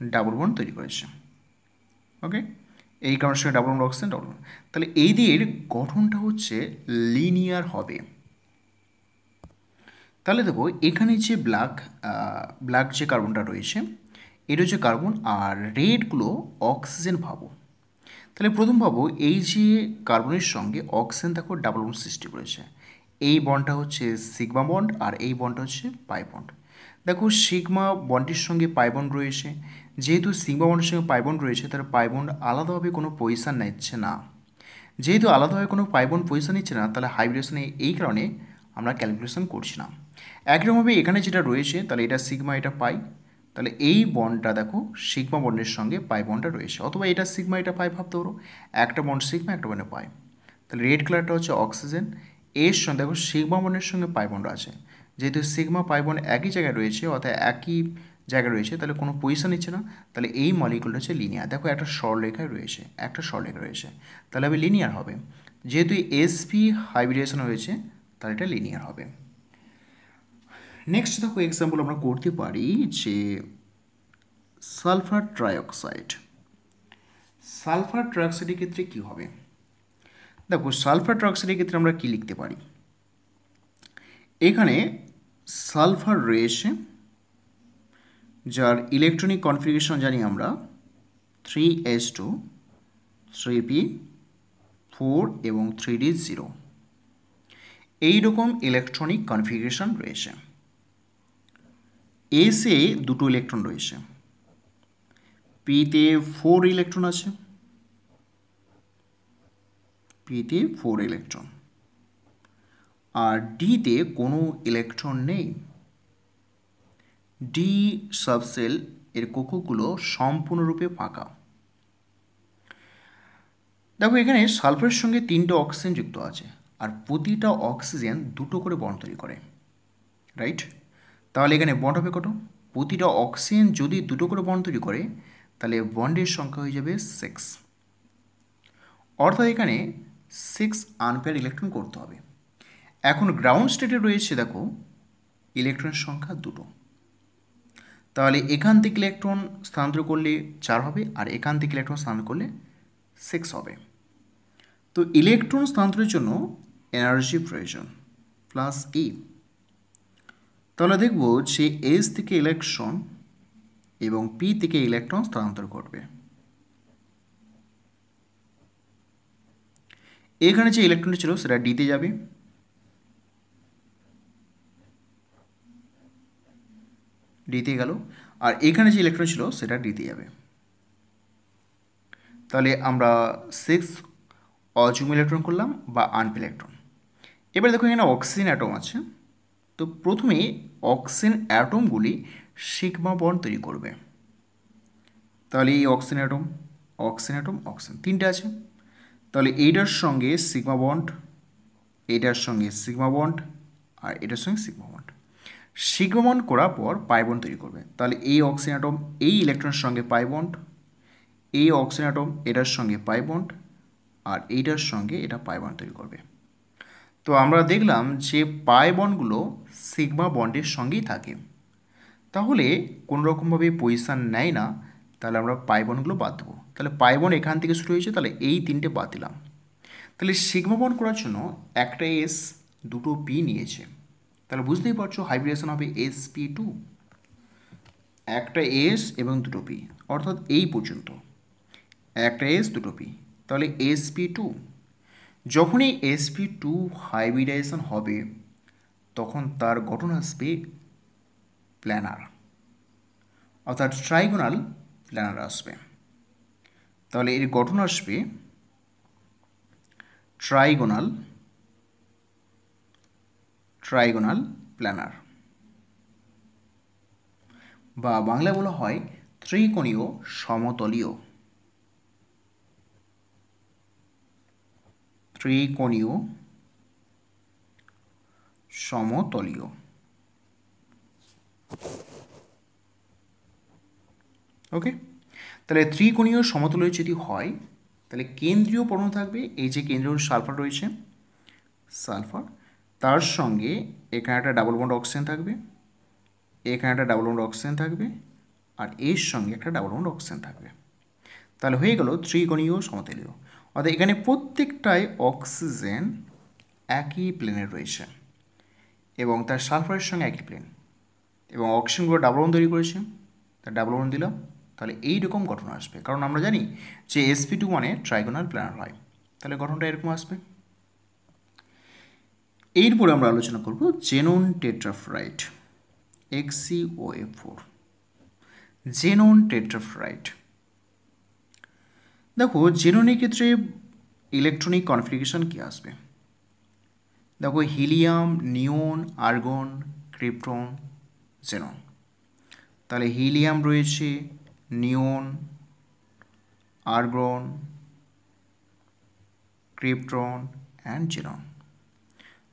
ডাবল বন্ড তৈরি করেছে। ওকে, এই কার্বনের সঙ্গে double bond oxygen double bond, তাহলে এই দিয়ে গঠনটা হচ্ছে লিনিয়ার হবে। তাহলে দেখো এখানে যে ব্ল্যাক যে কার্বনটা রয়েছে এটা হচ্ছে কার্বন, আর রেডগুলো অক্সিজেন ভাবো। তাহলে তাহলে প্রথম ভাবো এই যে কার্বনের সঙ্গে অক্সিজেন দেখো ডাবল বন্ড সৃষ্টি করেছে, এই বন্ডটা হচ্ছে সিগমা বন্ড আর এই বন্ডটা হচ্ছে পাই বন্ড। দেখো সিগমা বন্ডের সঙ্গে পাই বন্ড রয়েছে, যেহেতু সিগমা বন্ডের সঙ্গে পাই বন্ড রয়েছে তার পাই বন্ড আলাদাভাবে কোনো পজিশন নিচ্ছে না, যেহেতু আলাদাভাবে কোনো পাই বন্ড পজিশন নিচ্ছে না তাহলে হাইব্রিডেশনে এই কারণে আমরা ক্যালকুলেশন করছি না। একরকমভাবে এখানে যেটা রয়েছে তাহলে এটা সিগমা এটা পাই, তাহলে এই বন্ডটা দেখো সিগমা বন্ডের সঙ্গে পাই বন্ডটা রয়েছে, অথবা এটা সিগমা এটা পাই ভাবতে পারো, একটা বন্ড সিগমা একটা বন্ডে পাই। তাহলে রেড কালারটা হচ্ছে অক্সিজেন, এর সঙ্গে দেখো সিগমা বন্ডের সঙ্গে পাই বন্ড আছে, যেহেতু সিগমা পাই বন্ড একই জায়গায় রয়েছে অর্থাৎ একই জায়গায় রয়েছে তাহলে কোনো পজিশন নিচ্ছে না, তাহলে এই মলিকুলটা হচ্ছে লিনিয়ার। দেখো একটা সরলরেখায় রয়েছে, একটা সরলরেখা রয়েছে, তাহলে হবে লিনিয়ার হবে, যেহেতু sp হাইব্রিডেশন হয়েছে তাহলে এটা লিনিয়ার হবে। নেক্সট দেখো এক্সাম্পল আমরা করতে পারি যে সালফার ট্রাইঅক্সাইড। সালফার ট্রাইঅক্সাইডের ক্ষেত্রে কী হবে, দেখো সালফার ট্রাইঅক্সাইডের ক্ষেত্রে আমরা কী লিখতে পারি, এখানে সালফার রয়েছে যার ইলেকট্রনিক কনফিগারেশন জানি আমরা 3s2 3p4 এবং 3d0, এইরকম ইলেকট্রনিক কনফিগারেশন রয়েছে। এসে দুটো ইলেকট্রন রয়েছে, পিতে 4 ইলেকট্রন আছে, পিতে 4 ইলেকট্রন, আর ডিতে কোনো ইলেকট্রন নেই। ডি সাবসেল এর কক্ষগুলো সম্পূর্ণরূপে ফাঁকা। দেখো এখানে সালফারের সঙ্গে 3টে অক্সিজেন যুক্ত আছে আর প্রতিটা অক্সিজেন দুটো করে বন্ড তৈরি করে, রাইট? তাহলে এখানে বন্ড হবে কত, প্রতিটা অক্সিজেন যদি দুটো করে বন্ড তৈরি করে তাহলে বন্ডের সংখ্যা হয়ে যাবে 6, অর্থাৎ এখানে 6 আনপেয়ার ইলেকট্রন করতে হবে। এখন গ্রাউন্ড স্টেটে রয়েছে দেখো ইলেকট্রনের সংখ্যা দুটো, তাহলে এখান থেকে ইলেকট্রন স্থানান্তর করলে 4 হবে আর এখান থেকে ইলেকট্রন স্থানান্তর করলে 6 হবে। তো ইলেকট্রন স্থানান্তরের জন্য এনার্জি প্রয়োজন প্লাস ই, তাহলে দেখব যে এস থেকে ইলেকট্রন এবং পি থেকে ইলেকট্রন স্থানান্তর করবে। এখানে যে ইলেকট্রনটি ছিল সেটা ডিতে যাবে, ডিতে গেল, আর এখানে যে ইলেকট্রন ছিল সেটা ডিতে যাবে। তাহলে আমরা 6 অযুগ্ম ইলেকট্রন করলাম বা আনপেয়ার ইলেকট্রন। এবার দেখো এখানে অক্সিজেন অ্যাটম আছে, তো প্রথমে অক্সিজেন অ্যাটমগুলি সিগমা বন্ড তৈরি করবে। তাহলে এই oxygen atom oxygen atom oxygen 3টে আছে, তাহলে এইটার সঙ্গে সিগমা বন্ড, এইটার সঙ্গে সিগমা বন্ড আর এটার সঙ্গে সিগমা বন্ড। সিগমা বন্ড করার পর পাই বন্ড তৈরি করবে, তাহলে এই অক্সিজেন অ্যাটম এই ইলেকট্রনের সঙ্গে পাই বন্ড, এই অক্সিজেন অ্যাটম এটার সঙ্গে পাই বন্ড আর এইটার সঙ্গে এটা পাই বন্ড তৈরি করবে। তো আমরা দেখলাম যে পাই বন্ডগুলো সিগমা বন্ডের সঙ্গেই থাকে, তাহলে কোনো রকমভাবে পজিশান নেয় না, তাহলে আমরা পাই বন্ডগুলো বাদ দেবো। তাহলে পাই বন্ড এখান থেকে শুরু হয়েছে, তাহলে এই 3টে বাদ দিলাম। তাহলে সিগমা বন্ড করার জন্য একটা এস দুটো পি নিয়েছে, তাহলে বুঝতেই পারছো হাইব্রিডেশন হবে sp2, একটা এস এবং দুটো পি, অর্থাৎ এই পর্যন্ত একটা এস দুটো পি, তাহলে sp2। যখনই sp2 হাইব্রিডাইজেশন হবে তখন তার গঠন আসবে প্ল্যানার, অর্থাৎ ট্রাইগোনাল প্ল্যানার আসবে। তাহলে এর গঠন আসবে ট্রাইগোনাল প্ল্যানার, বা বাংলায় বলা হয় ত্রিকোণীয় সমতলীয়, ত্রিকোণীয় সমতলীয়। ওকে, তাহলে ত্রিকোণীয় সমতলীয় যদি হয় তাহলে কেন্দ্রীয় পরমাণু থাকবে, এই যে কেন্দ্রীয় সালফার রয়েছে সালফার, তার সঙ্গে এখানে একটা ডাবল বন্ড অক্সিজেন থাকবে, এখানে একটা ডাবল বন্ড অক্সিজেন থাকবে আর এর সঙ্গে একটা ডাবল বন্ড অক্সিজেন থাকবে। তাহলে হয়ে গেল ত্রিকোণীয় সমতলীয়, অর্থাৎ এখানে প্রত্যেকটাই অক্সিজেন একই প্লেনে রয়েছে এবং তার সালফারের সঙ্গে একই প্লেন, এবং অক্সিজেনগুলো ডাবল বন্ড তৈরি করেছে, তার ডাবল বন্ড দিলাম তাহলে এইরকম গঠন আসবে, কারণ আমরা জানি যে sp2 মানে ট্রাইগোনাল প্ল্যানার হয়। তাহলে গঠনটা এরকম আসবে। এরপরে আমরা আলোচনা করব জেনন টেট্রাফ্রাইড XeOA4। জেনন টেট্রাফ্রাইড, দেখো জেননের ক্ষেত্রে ইলেকট্রনিক কনফিগারেশন কি আসবে? দেখো হিলিয়াম, নিয়ন, আর্গন, ক্রিপ্টন, জেনন। তাহলে হিলিয়াম রয়েছে, নিয়ন, আর্গন, ক্রিপ্টন অ্যান্ড জেনন।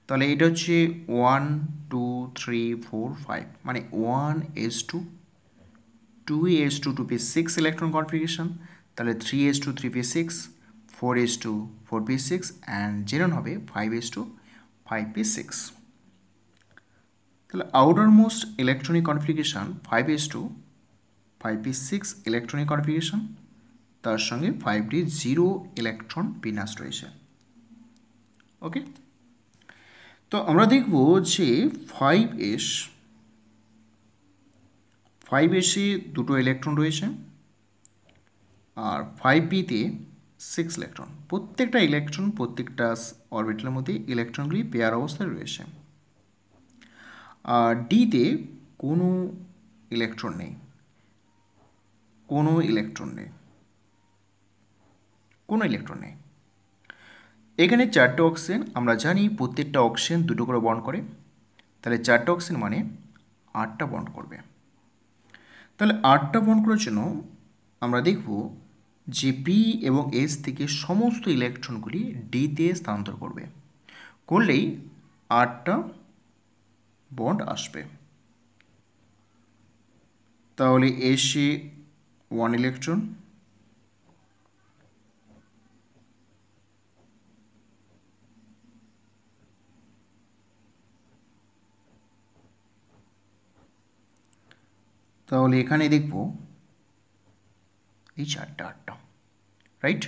তাহলে এটা হচ্ছে 1 2 3 4 5, মানে 1s2 2s2 2p6 electron configuration. তাহলে 3s2 3p6, 4s2 4p6 and xenon হবে 5s2 5p6। তাহলে outer most electronic configuration 5s2 5p6 electronic configuration, তার সঙ্গে 5d 0 ইলেকট্রন বিন্যাস রয়েছে। ওকে, তো আমরা দেখব যে 5s এ দুটো ইলেকট্রন রয়েছে আর 5p-তে 6 ইলেকট্রন। প্রত্যেকটা ইলেকট্রন প্রত্যেকটা অরবিটালের মধ্যে ইলেকট্রনগুলি পেয়ার অবস্থায় রয়েছে। আর ডিতে কোনো ইলেকট্রন নেই, কোনো ইলেকট্রন নেই। এখানে 4টে অক্সিজেন, আমরা জানি প্রত্যেকটা অক্সিজেন দুটো করে বন্ড করে, তাহলে 4টে অক্সিজেন মানে 8টা বন্ড করবে। তাহলে 8টা বন্ড করার জন্য আমরা দেখব যে পি এবং এস থেকে সমস্ত ইলেকট্রনগুলি ডিতে স্থানান্তর করলেই 8টা বন্ড আসবে। তাহলে এসে 1 ইলেকট্রন, তাহলে এখানে দেখব এই 8টা রাইট,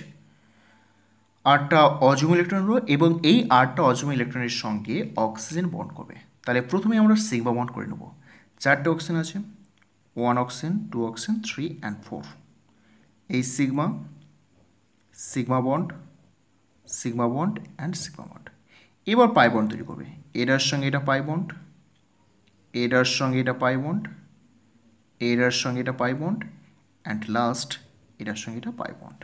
8টা অযুগ্ম ইলেকট্রন হলো এবং এই 8টা অযুগ্ম ইলেকট্রনের সঙ্গে অক্সিজেন বন্ড করবে। তাহলে প্রথমে আমরা সিগমা বন্ড করে নেব। 4টে অক্সিজেন আছে, 1 অক্সিজেন, 2 অক্সিজেন, 3 অ্যান্ড 4। এই sigma bond and sigma bond. এবার পাই বন্ড তৈরি করবে, এটার সঙ্গে এটা পাই বন্ড, এটার সঙ্গে এটা পাই বন্ড, এটার সঙ্গে এটা পাই বন্ড অ্যান্ড লাস্ট এটার সঙ্গে এটা পাই বন্ড।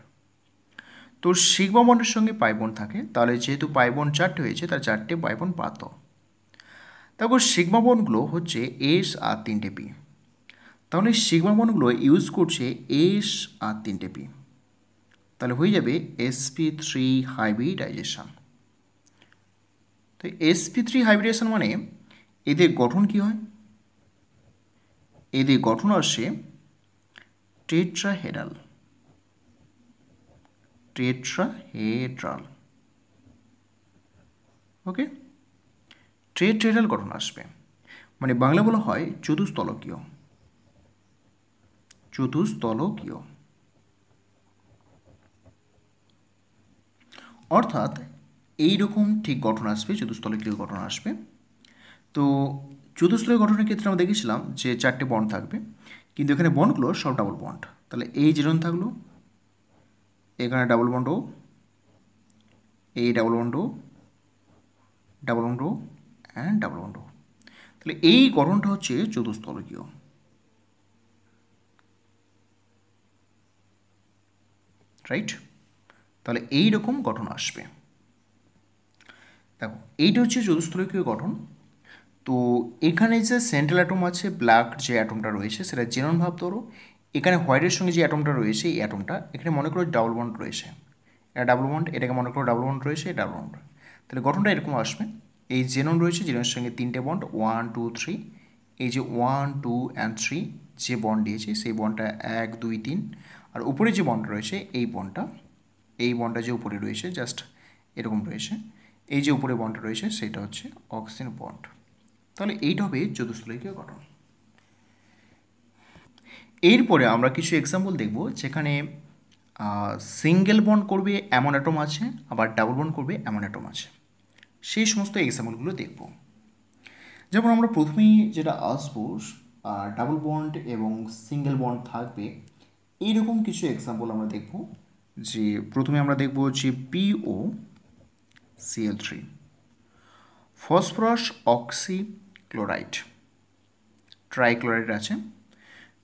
তো সিগমা বন্ডের সঙ্গে পাই বন্ড থাকে, তাহলে যেহেতু পাই বন্ড 4টে হয়েছে তার 4টে পাই বন্ড বাদ দাও। তারপর সিগমা বন্ডগুলো হচ্ছে এস আর 3টে পি, তাহলে সিগমা বন্ডগুলো ইউজ করছে এস আর 3টে পি, তাহলে হয়ে যাবে sp3 হাইব্রিডাইজেশন। তো sp3 হাইব্রিডাইজেশন মানে এদের গঠন কি হয়? এদের গঠন আসে টেট্রাহেড্রাল। ওকে, টেট্রাহেড্রাল গঠন আসবে, মানে বাংলা বলা হয় চতুস্তলকীয়। অর্থাৎ এইরকম ঠিক গঠন আসবে, চতুস্তলকীয় গঠন আসবে। তো চতুস্তলকীয় গঠনের ক্ষেত্রে আমরা দেখেছিলাম যে 4টে বন্ড থাকবে, কিন্তু এখানে বন্ডগুলো সব ডাবল বন্ড। তাহলে এই যেরকম থাকলো, এখানে ডাবল বন্ড ও, এই ডাবল বন্ড ও, অ্যান্ড ডাবল বন্ড ও। তাহলে এই গঠনটা হচ্ছে চতুস্তলকীয়। রাইট, তাহলে এইরকম গঠন আসবে। দেখো এইটা হচ্ছে চতুস্তলকীয় গঠন। তো এখানে যে সেন্ট্রাল অ্যাটম আছে, ব্ল্যাক যে অ্যাটমটা রয়েছে সেটা জেনন ভাব ধরো। এখানে হোয়াইটের সঙ্গে যে অ্যাটমটা রয়েছে এই অ্যাটমটা, এখানে মনে করো ডাবল বন্ড রয়েছে, এটা ডাবল বন্ড, এটাকে মনে করো ডাবল বন্ড রয়েছে, ডাবল বন্ড। তাহলে গঠনটা এরকম আসবে, এই জেনন রয়েছে, জেননের সঙ্গে 3টে বন্ড 1 2 3, এই যে 1 2 অ্যান্ড 3 যে বন্ড দিয়েছে সেই বন্ডটা 1 2 3, আর উপরে যে বন্ড রয়েছে এই বন্ডটা যে উপরে রয়েছে জাস্ট এরকম রয়েছে, এই যে উপরে বন্ডটা রয়েছে সেটা হচ্ছে অক্সিজেন বন্ড। তাহলে এইটা হবে চতুস্তলকীয় গঠন। এরপরে আমরা কিছু এক্সাম্পল দেখব যেখানে সিঙ্গেল বন্ড করবে এমন অ্যাটম আছে, আবার ডাবল বন্ড করবে এমন অ্যাটম আছে, সেই সমস্ত এক্সাম্পলগুলো দেখব। যেমন আমরা প্রথমেই যেটা আসবো, ডাবল বন্ড এবং সিঙ্গেল বন্ড থাকবে এইরকম কিছু এক্সাম্পল আমরা দেখব। যে প্রথমে আমরা দেখব যে পিও Cl3, phosphorus oxy chloride, trichloride আছে।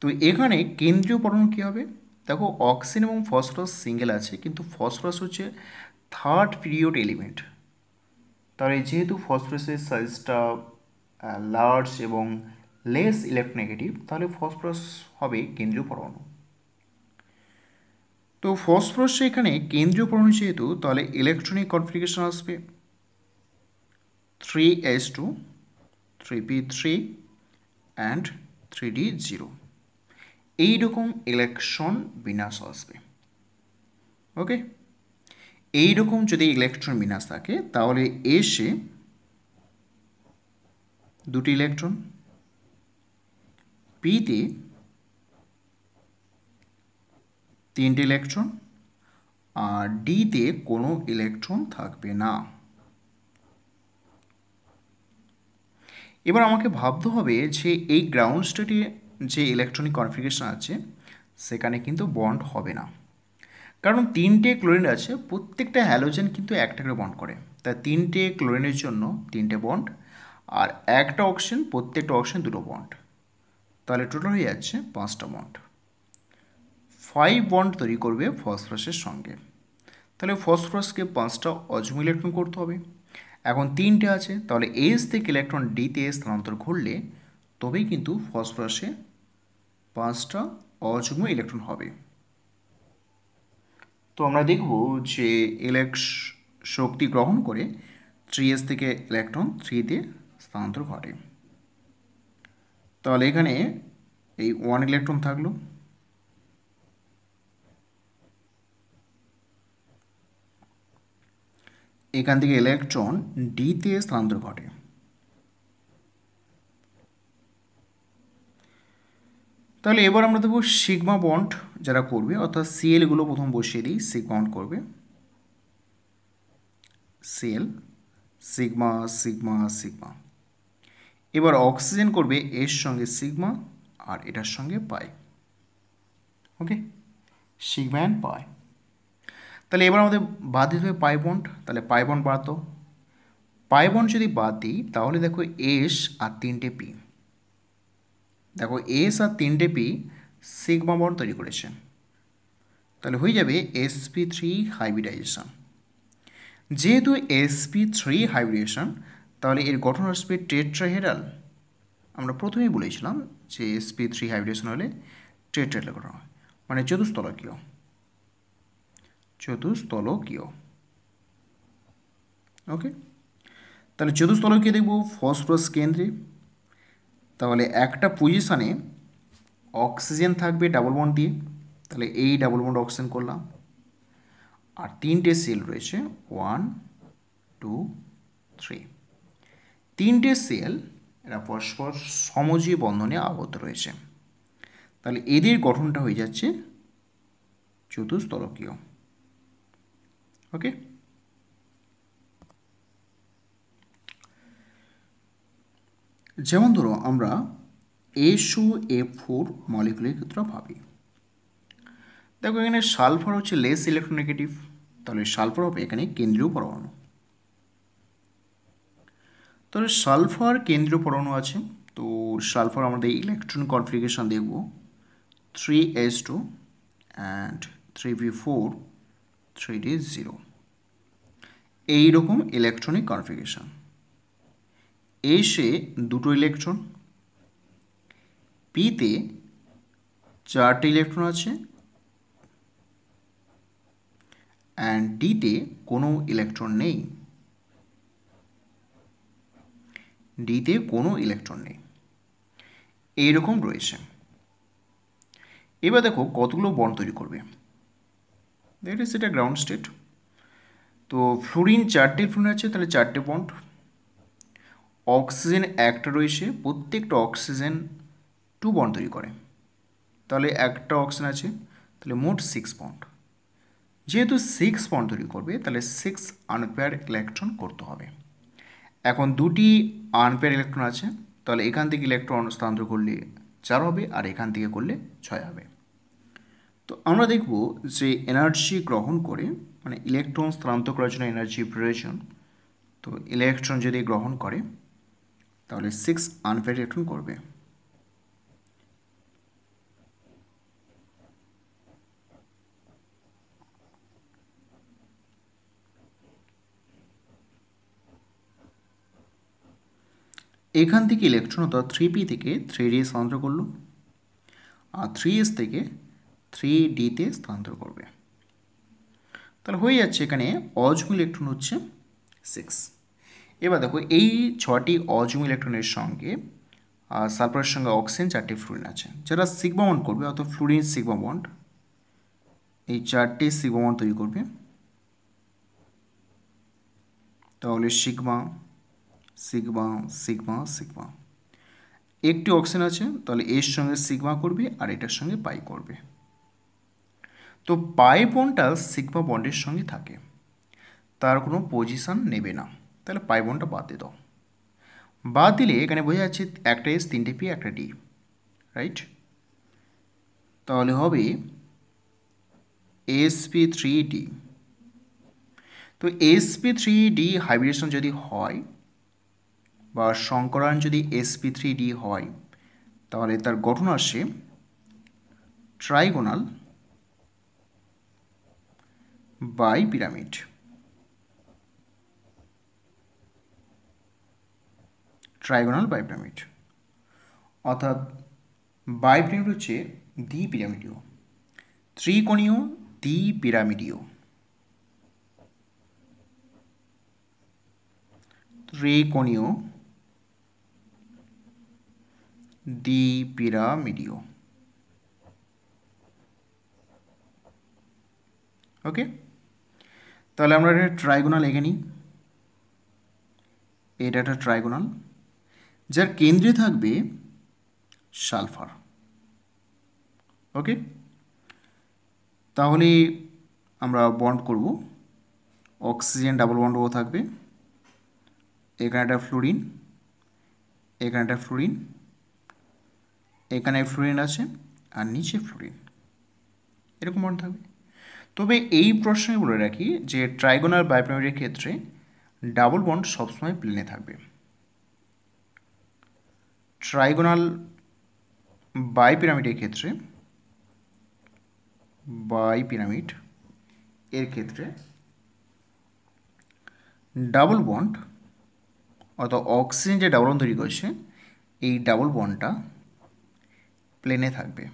তো এখানে কেন্দ্রীয় পরমাণু কী হবে? দেখো অক্সিজেন এবং ফসফরাস সিঙ্গেল আছে, কিন্তু ফসফরাস হচ্ছে থার্ড পিরিয়ড এলিমেন্ট। তাহলে যেহেতু ফসফরাসের সাইজটা লার্জ এবং লেস ইলেকট্রোনেগেটিভ, তাহলে ফসফরাস হবে কেন্দ্রীয় পরমাণু। তো ফসফরাস এখানে কেন্দ্রীয় পরমাণু যেহেতু, তাহলে ইলেকট্রনিক কনফিগারেশন আসবে 3s2, 3p3 অ্যান্ড 3d0। এইরকম ইলেকট্রন বিন্যাস আসবে। ওকে, এইরকম যদি ইলেকট্রন বিন্যাস থাকে, তাহলে এসে দুটি ইলেকট্রন, পিতে তিনটে ইলেকট্রন, আর ডিতে কোনো ইলেকট্রন থাকবে না। এবার আমাকে ভাবতে হবে যে এই গ্রাউন্ড স্টেটে যে ইলেকট্রনিক কনফিগারেশন আছে সেখানে কিন্তু বন্ড হবে না, কারণ তিনটে ক্লোরিন আছে, প্রত্যেকটা হ্যালোজেন কিন্তু একটা করে বন্ড করে। তাই তিনটে ক্লোরিনের জন্য তিনটে বন্ড, আর একটা অক্সিজেন, প্রত্যেকটা অক্সিজেন দুটো বন্ড, তাহলে টোটাল হয়ে যাচ্ছে 5টা বন্ড। 5 বন্ড তৈরি করবে ফসফরাসের সঙ্গে। তাহলে ফসফরাসকে 5টা অযুগ্ম ইলেকট্রন করতে হবে। এখন তিনটে আছে, তাহলে এস থেকে ইলেকট্রন ডিতে স্থানান্তর ঘটলে তবেই কিন্তু ফসফরাসে 5টা অযুগ্ম ইলেকট্রন হবে। তো আমরা দেখব যে শক্তি গ্রহণ করে 3s থেকে ইলেকট্রন 3তে স্থানান্তর ঘটে। তাহলে এখানে এই 1 ইলেকট্রন থাকলো, এখান থেকে ইলেকট্রন ডিতে স্থানান্তর ঘটে। তাহলে এবার আমরা দেবো সিগমা বন্ড যারা করবে, অর্থাৎ সিএলগুলো প্রথম বসিয়ে দিই, সিগমা বন্ড করবে সিএল, সিগমা সিগমা সিগমা। এবার অক্সিজেন করবে এর সঙ্গে সিগমা আর এটার সঙ্গে পাই। ওকে, সিগমা অ্যান্ড পাই। তাহলে এবার আমাদের বাদ দিতে হবে পাই বন্ড, তাহলে পাই বন্ড বাড়াতো। পাই বন্ড যদি বাদ দিই, তাহলে দেখো এস আর তিনটে পি, দেখো এস আর তিনটে পি সিগমা বন্ড তৈরি করেছে, তাহলে হয়ে যাবে sp3 হাইব্রিডাইজেশন। যেহেতু sp3 হাইব্রিডেশন, তাহলে এর গঠন আসবে টেট্রাহেড্রাল। আমরা প্রথমেই বলেছিলাম যে sp3 হাইব্রিডেশন হলে টেট্রাহেড্রাল গঠন হয়, মানে চতুস্তলকীয়। চতুস্তলকীয়, ওকে। তাহলে চতুস্তলকীয় দেখব ফসফরাস কেন্দ্রে, তাহলে একটা পজিশানে অক্সিজেন থাকবে ডাবল বন্ড দিয়ে, তাহলে এই ডাবল বন্ড অক্সিজেন করলাম, আর তিনটে সেল রয়েছে 1 2 3, তিনটে সেল এরা পরস্পর সমযোজী বন্ধনে আবদ্ধ রয়েছে, তাহলে এদের গঠনটা হয়ে যাচ্ছে চতুস্তলকীয়। ওকে, যেমন ধরো আমরা SO4 মলিকুলের ক্ষেত্রে ভাবি, দেখো এখানে সালফার হচ্ছে লেস ইলেকট্রোনেগেটিভ, তাহলে সালফার হবে এখানে কেন্দ্রীয় পরমাণু। তাহলে সালফার কেন্দ্রীয় পরমাণু আছে, তো সালফার আমাদের ইলেকট্রন কনফিগারেশন দেখব 3s2 অ্যান্ড 3p4 3d0, এইরকম ইলেকট্রনিক কনফিগারেশন। এসে দুটো ইলেকট্রন, পিতে 4টে ইলেকট্রন আছে, অ্যান্ড ডিতে কোনো ইলেকট্রন নেই, ডিতে কোনো ইলেকট্রন নেই, এইরকম রয়েছে। এবার দেখো কতগুলো বন্ড তৈরি করবে, দ্যাট ইজ এটা গ্রাউন্ড স্টেট। তো ফ্লোরিন 4টে ফ্লোরিন আছে, তাহলে 4টে বন্ড। অক্সিজেন একটা রয়েছে, প্রত্যেকটা অক্সিজেন 2 বন্ড তৈরি করে, তাহলে একটা অক্সিজেন আছে, তাহলে মোট 6 বন্ড। যেহেতু 6 বন্ড তৈরি করবে, তাহলে 6 আনপেয়ার ইলেকট্রন করতে হবে। এখন দুটি আনপেয়ার ইলেকট্রন আছে, তাহলে এখান থেকে ইলেকট্রন স্থানান্তর করলে 4 হবে, আর এখান থেকে করলে 6 হবে। তো আমরা দেখব যে এনার্জি গ্রহণ করে মানে ইলেকট্রন স্থানান্তর করার জন্য এনার্জি প্রয়োজন। তো ইলেকট্রন যদি গ্রহণ করে তাহলে 6 আনপ্যাড ইলেকট্রন করবে। এখান থেকে ইলেকট্রন অর্থাৎ 3p থেকে 3d স্থানান্তর করলো, আর 3s থেকে 3d-তে স্থানান্তর করবে। তাহলে হয়ে যাচ্ছে এখানে অযুগ্ম ইলেকট্রন হচ্ছে 6। এবার দেখো এই 6টি অযুগ্ম ইলেকট্রনের সঙ্গে সালফারের সঙ্গে অক্সিজেন 4টি ফ্লুরিন আছে, যারা সিগমা বন্ড করবে অর্থাৎ ফ্লুরিন সিগমা বন্ড, এই 4টি সিগমা বন্ড তৈরি করবে। তাহলে সিগমা সিগমা সিগমা সিগমা। একটি অক্সিজেন আছে, তাহলে এর সঙ্গে সিগমা করবে আর এটার সঙ্গে পাই করবে। তো পাই বন্ডটা সিগমা বন্ডের সঙ্গে থাকে, তার কোনো পজিশন নেবে না, তাহলে পাই বন্ডটা বাদ দিয়ে দাও। বাদ দিলে এখানে বোঝা যাচ্ছে একটা এস, 3টে পি, একটা ডি, রাইট? তাহলে হবে sp3d। তো sp3d হাইব্রিডেশন যদি হয় বা সংকরায়ন যদি sp3d হয়, তাহলে তার গঠন আসে trigonal bipyramid. Trigonal bipyramid অর্থাৎ বাই পিরামিড হচ্ছে দ্বিপিরামিডীয়, ত্রিকোণীয় দ্বিপিরামিডীয়, ত্রিকোণীয় দ্বিপিরামিডীয়। ওকে, তাহলে আমরা এটা ট্রাইগোনাল এঁকে নিই। এটা একটা ট্রাইগোনাল যার কেন্দ্রে থাকবে সালফার। ওকে, তাহলে আমরা বন্ড করব, অক্সিজেন ডাবল বন্ড ও থাকবে, এখানে একটা ফ্লুরিন, এখানে একটা ফ্লুরিন, এখানে ফ্লুরিন আছে আর নিচে ফ্লুরিন, এরকম বন্ড থাকবে। তবে এই প্রশ্নে বলে রাখি যে ট্রাইগোনাল বাইপিরামিডের ক্ষেত্রে ডাবল বন্ড সবসময় প্লেনে থাকবে। ট্রাইগোনাল বাইপিরামিডের ক্ষেত্রে বাইপিরামিড এর ক্ষেত্রে ডাবল বন্ড অর্থাৎ অক্সিজেন যে ডাবল বন্ড তৈরি করছে এই ডাবল বন্ডটা প্লেনে থাকবে,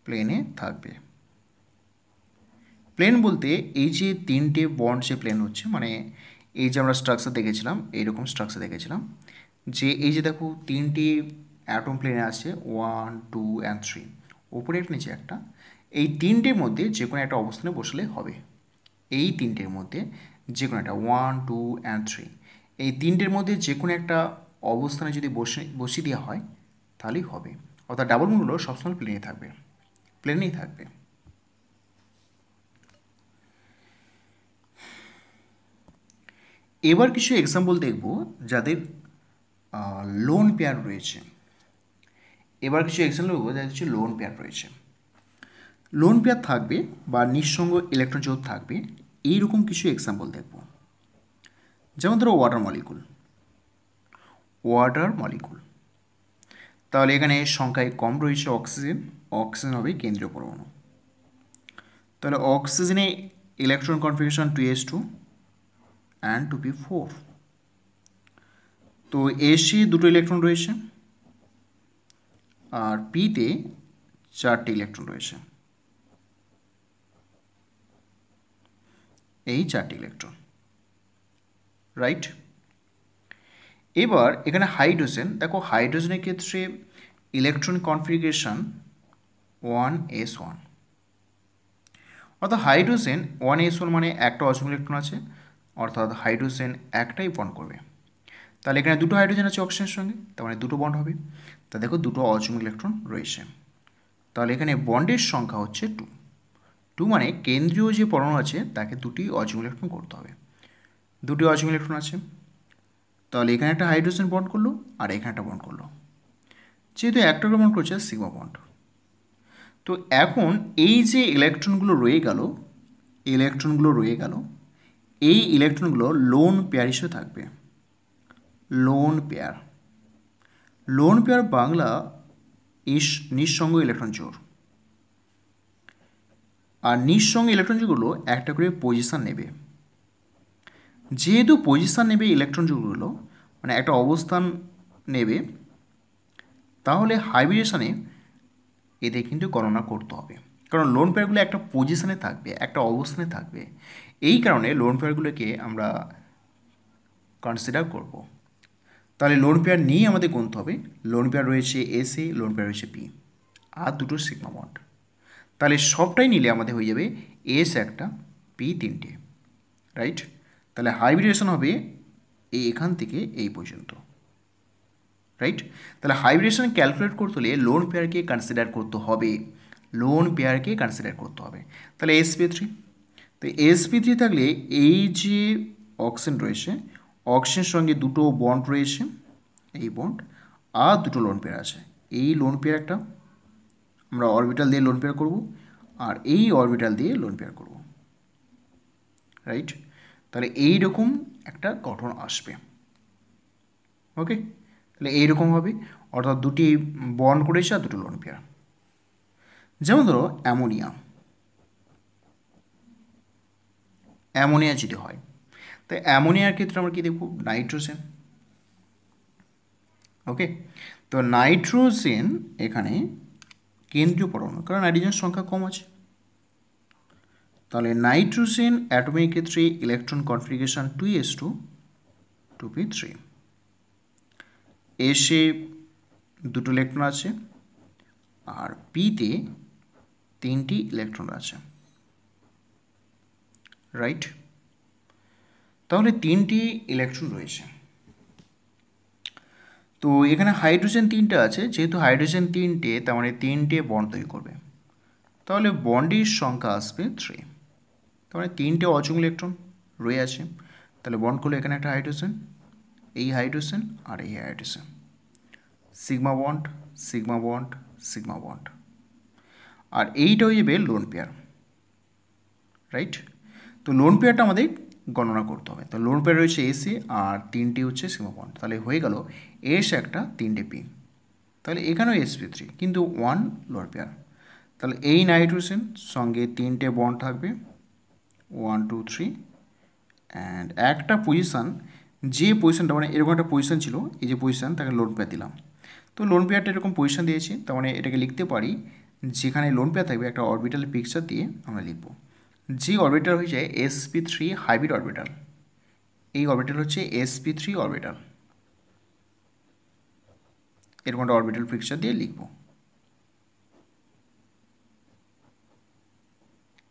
প্লেনে থাকবে। প্লেন বলতে এই যে 3টে বন্ড যে প্লেন হচ্ছে, মানে এই যে আমরা স্ট্রাকচার দেখেছিলাম, এইরকম স্ট্রাকচার দেখেছিলাম যে এই যে দেখো 3টি অ্যাটম প্লেনে আছে 1 2 and 3, ওপরে একটা নিচে একটা, এই 3টের মধ্যে যে কোনো একটা অবস্থানে বসলে হবে। এই 3টের মধ্যে যে কোনো একটা 1 2 and 3, এই 3টের মধ্যে যে কোনো একটা অবস্থানে যদি বসিয়ে দেওয়া হয় তাহলেই হবে। অর্থাৎ ডাবল বন্ডগুলো সবসময় প্লেনে থাকবে, প্লেনেই থাকবে। এবার কিছু এক্সাম্পল দেখব যাদের লোন পেয়ার রয়েছে। এবার কিছু এক্সাম্পল দেখব যাদের হচ্ছে লোন পেয়ার রয়েছে। লোন পেয়ার থাকবে বা নিঃসঙ্গ ইলেকট্রন যৌগ থাকবে, এইরকম কিছু এক্সাম্পল দেখব। যেমন ধরো ওয়াটার মলিকুল, ওয়াটার মলিকুল, তাহলে এখানে সংখ্যায় কম রয়েছে অক্সিজেন, অক্সিজেন হবে কেন্দ্রীয় পরমাণু। তাহলে অক্সিজেনে electron configuration 2s2 and 2p4। তো এসে দুটো ইলেকট্রন রয়েছে আর পিতে 4টে ইলেকট্রন রয়েছে, এই 4টে ইলেকট্রন, রাইট? এবার এখানে হাইড্রোজেন, দেখো হাইড্রোজেনের ক্ষেত্রে ইলেকট্রন কনফিগারেশন 1s1, অর্থাৎ হাইড্রোজেন 1s1 মানে একটা অযুগ্ম ইলেকট্রন আছে, অর্থাৎ হাইড্রোজেন একটাই বন্ড করবে। তাহলে এখানে দুটো হাইড্রোজেন আছে অক্সিজেনের সঙ্গে, তার মানে দুটো বন্ড হবে। তা দেখো দুটো অযুগ্ম ইলেকট্রন রয়েছে, তাহলে এখানে বন্ডের সংখ্যা হচ্ছে 2। 2 মানে কেন্দ্রীয় যে পরমাণু আছে তাকে দুটি অযুগ্ম ইলেকট্রন করতে হবে, দুটি অযুগ্ম ইলেকট্রন আছে। তাহলে এখানে একটা হাইড্রোজেন বন্ড করলো আর এখানে একটা বন্ড করলো, যেহেতু একটা বন্ড করছে সিগমা বন্ড। তো এখন এই যে ইলেকট্রনগুলো রয়ে গেল এই ইলেকট্রনগুলো লোন পেয়ার হিসেবে থাকবে। লোন পেয়ার বাংলা নিঃসঙ্গ ইলেকট্রন জোড়। আর নিঃসঙ্গ ইলেকট্রন জোড়গুলো একটা করে পজিশন নেবে। যেহেতু পজিশন নেবে ইলেকট্রন জোড়গুলো, মানে একটা অবস্থান নেবে, তাহলে হাইব্রিডেশনে এদের কিন্তু গণনা করতে হবে। কারণ লোন পেয়ারগুলো একটা পজিশনে থাকবে, একটা অবস্থানে থাকবে। এই কারণে লোন পেয়ারগুলোকে আমরা কনসিডার করব। তাহলে লোন পেয়ার নিয়ে আমাদের গুনতে হবে। লোন পেয়ার রয়েছে এসে, লোন পেয়ার রয়েছে পি, আর দুটো সিগমা বন্ড। তাহলে সবটাই নিলে আমাদের হয়ে যাবে এস একটা, পি তিনটে, রাইট? তাহলে হাইব্রিডেশন হবে এখান থেকে এই পর্যন্ত, রাইট? তাহলে হাইব্রিডেশন ক্যালকুলেট করতে হলে লোন পেয়ারকে কনসিডার করতে হবে। তাহলে sp3, তো sp3 থাকলে এই যে অক্সিজেন রয়েছে, অক্সিজেনের সঙ্গে দুটো বন্ড রয়েছে, এই বন্ড, আর দুটো লোন পেয়ার আছে। এই লোন পেয়ার একটা আমরা অরবিটাল দিয়ে লোন পেয়ার করব, আর এই অরবিটাল দিয়ে লোন পেয়ার করব, রাইট? তাহলে এইরকম একটা গঠন আসবে। ওকে, তাহলে এইরকম হবে, অর্থাৎ দুটি বন্ড করেছে আর দুটো লোন পেয়ার। যেমন ধরো অ্যামোনিয়া যদি হয়, তো অ্যামোনিয়ার ক্ষেত্রে আমরা কি দেখব? নাইট্রোজেন। ওকে, তো নাইট্রোজেন এখানে কেন্দ্রীয় পরমাণু, কারণ নাইট্রোজেনের সংখ্যা কম আছে। তাহলে নাইট্রোজেন অ্যাটমের ক্ষেত্রে ইলেকট্রন কনফিগারেশন 2s2 2p3। এসে দুটো ইলেকট্রন আছে, আর পিতে তিনটি ইলেকট্রন আছে, রাইট? তাহলে তিনটি ইলেকট্রন রয়েছে। তো এখানে হাইড্রোজেন তিনটে আছে, যেহেতু হাইড্রোজেন তিনটে, তার মানে তিনটে বন্ড তৈরি করবে, তাহলে বন্ডের সংখ্যা আসবে 3। তার মানে তিনটে অযুগ্ম ইলেকট্রন রয়ে আছে। তাহলে বন্ড করলে এখানে একটা হাইড্রোজেন, এই হাইড্রোজেন আর এই hydrogen, sigma bond sigma bond sigma bond, আর এইটা হয়ে যাবে লোন পেয়ার, রাইট? তো লোন পেয়ারটা আমাদের গণনা করতে হবে। তো লোন পেয়ার রয়েছে এসে, আর তিনটে হচ্ছে সিগমা বন্ড, তাহলে হয়ে গেল এস একটা, তিনটে পি। তাহলে এখানেও sp3, কিন্তু 1 লোন পেয়ার। তাহলে এই নাইট্রোজেন সঙ্গে তিনটে বন্ড থাকবে, 1 2 3, অ্যান্ড একটা পজিশান, যে পজিশানটা মানে এরকম একটা পজিশান ছিল, এই যে পজিশান, তাকে লোন পেয়ার দিলাম। তো লোন পেয়ারটা এরকম পজিশান দিয়েছি, তার মানে এটাকে লিখতে পারি, যেখানে লোন পেয়ার থাকবে একটা অরবিটালের পিকচার দিয়ে আমরা লিখব। যে অরবিটাল হয়ে যায় sp3 হাইব্রিড অরবিটাল, এই অরবিটাল হচ্ছে sp3 অরবিটাল, এরকম একটা অরবিটাল পিকচার দিয়ে লিখব,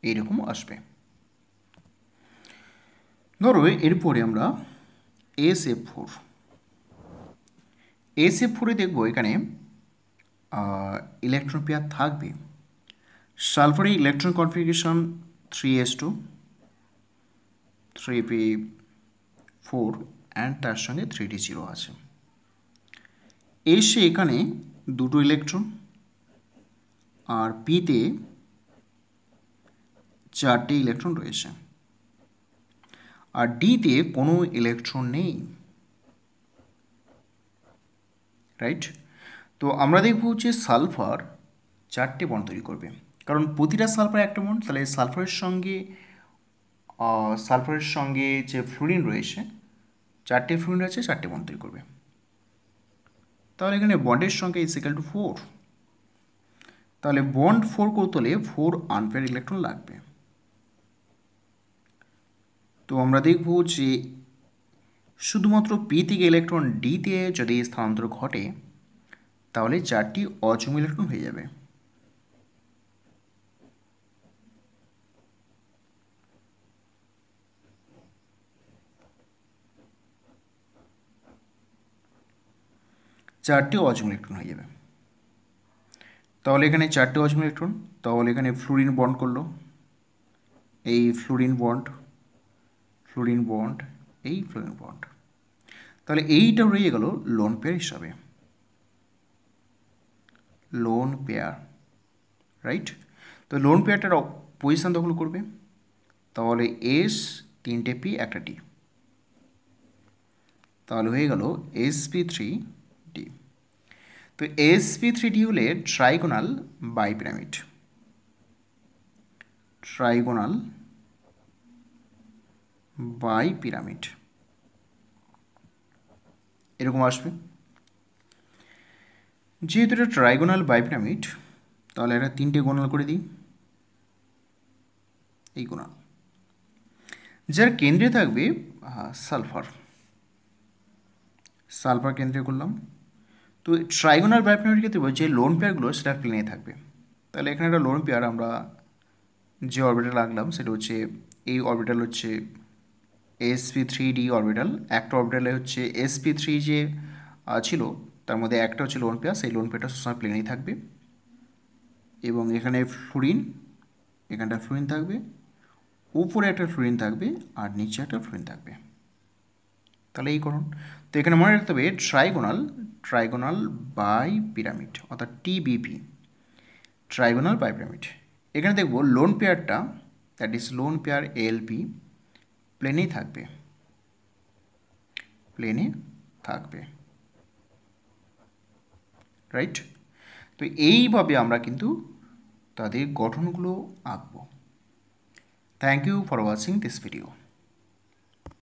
এইরকম আসবে। ধরো এরপরে আমরা SF4 দেখব। এখানে ইলেকট্রন পেয়ার থাকবে, সালফারের electron configuration 3s2 3p4, and তার সঙ্গে 3d0 আছে। এসে এখানে দুটো ইলেকট্রন, আর পিতে চারটে ইলেকট্রন রয়েছে, আর ডিতে কোনো ইলেকট্রন নেই, রাইট? তো আমরা দেখব যে সালফার চারটে বন্ড তৈরি করবে, কারণ প্রতিটা সালফার একটা বন্ড। তাহলে সালফারের সঙ্গে যে ফ্লুরিন রয়েছে, চারটে ফ্লুরিন আছে, চারটে বন্ড তৈরি করবে। তাহলে এখানে বন্ডের সংখ্যা ইজ ইকুয়াল টু 4। তাহলে বন্ড 4 করতে হলে 4 আনপেয়ার ইলেকট্রন লাগবে। তো আমরা দেখব যে শুধুমাত্র পি থেকে ইলেকট্রন ডিতে যদি স্থানান্তর ঘটে, তাহলে চারটি অযুগ্ম ইলেকট্রন হয়ে যাবে। চারটি অযুগ্ম ইলেকট্রন হয়ে যাবে। তাহলে এখানে চারটে অযুগ্ম ইলেকট্রন, তাহলে এখানে ফ্লুরিন বন্ড করলো, এই ফ্লুরিন বন্ড, এই ফ্লুরিন বন্ড। তাহলে এইটা রয়ে গেল লোন পেয়ার হিসাবে, লোন পেয়ার, রাইট? তো লোন পেয়ারটার পজিশান দখল করবে, তাহলে এস 3টে পি 1টা ডি, তাহলে হয়ে গেল sp3d। তো sp3d হলে trigonal bipyramid, trigonal bipyramid এরকম আসবে। যেহেতু এটা ট্রাইগোনাল বাই পিরামিড, তাহলে এটা 3টে গোনাল করে দিই। এই গোনাল যার কেন্দ্রে থাকবে সালফার, সালফার কেন্দ্রে করলাম। তো ট্রাইগোনাল বাই পিরামিড ক্ষেত্রে যে লোন পেয়ারগুলো সেটা প্লেনে থাকবে। তাহলে এখানে একটা লোন পেয়ার আমরা যে অরবিটাল রাখলাম সেটা হচ্ছে, এই অরবিটাল হচ্ছে sp3d অরবিটাল। একটা অরবিটালে হচ্ছে sp3 যে ছিল তার মধ্যে একটা হচ্ছে লোন পেয়ার, সেই লোন পেয়ারটা সবসময় প্লেনেই থাকবে। এবং এখানে ফ্লুরিন, এখানটা ফ্লুরিন থাকবে, উপরে একটা ফ্লুরিন থাকবে আর নিচে একটা ফ্লুরিন থাকবে। তাহলে এই করুন। তো এখানে মনে রাখতে হবে ট্রাইগোনাল, ট্রাইগোনাল বাই পিরামিড অর্থাৎ টিবিপি, ট্রাইগোনাল বাই পিরামিড। এখানে দেখব লোন পেয়ারটা, that is lone pair LP, প্লেনেই থাকবে, প্লেনে থাকবে, রাইট? তো এইভাবে আমরা কিন্তু তাদের গঠনগুলো আঁকবো। Thank you for watching this video.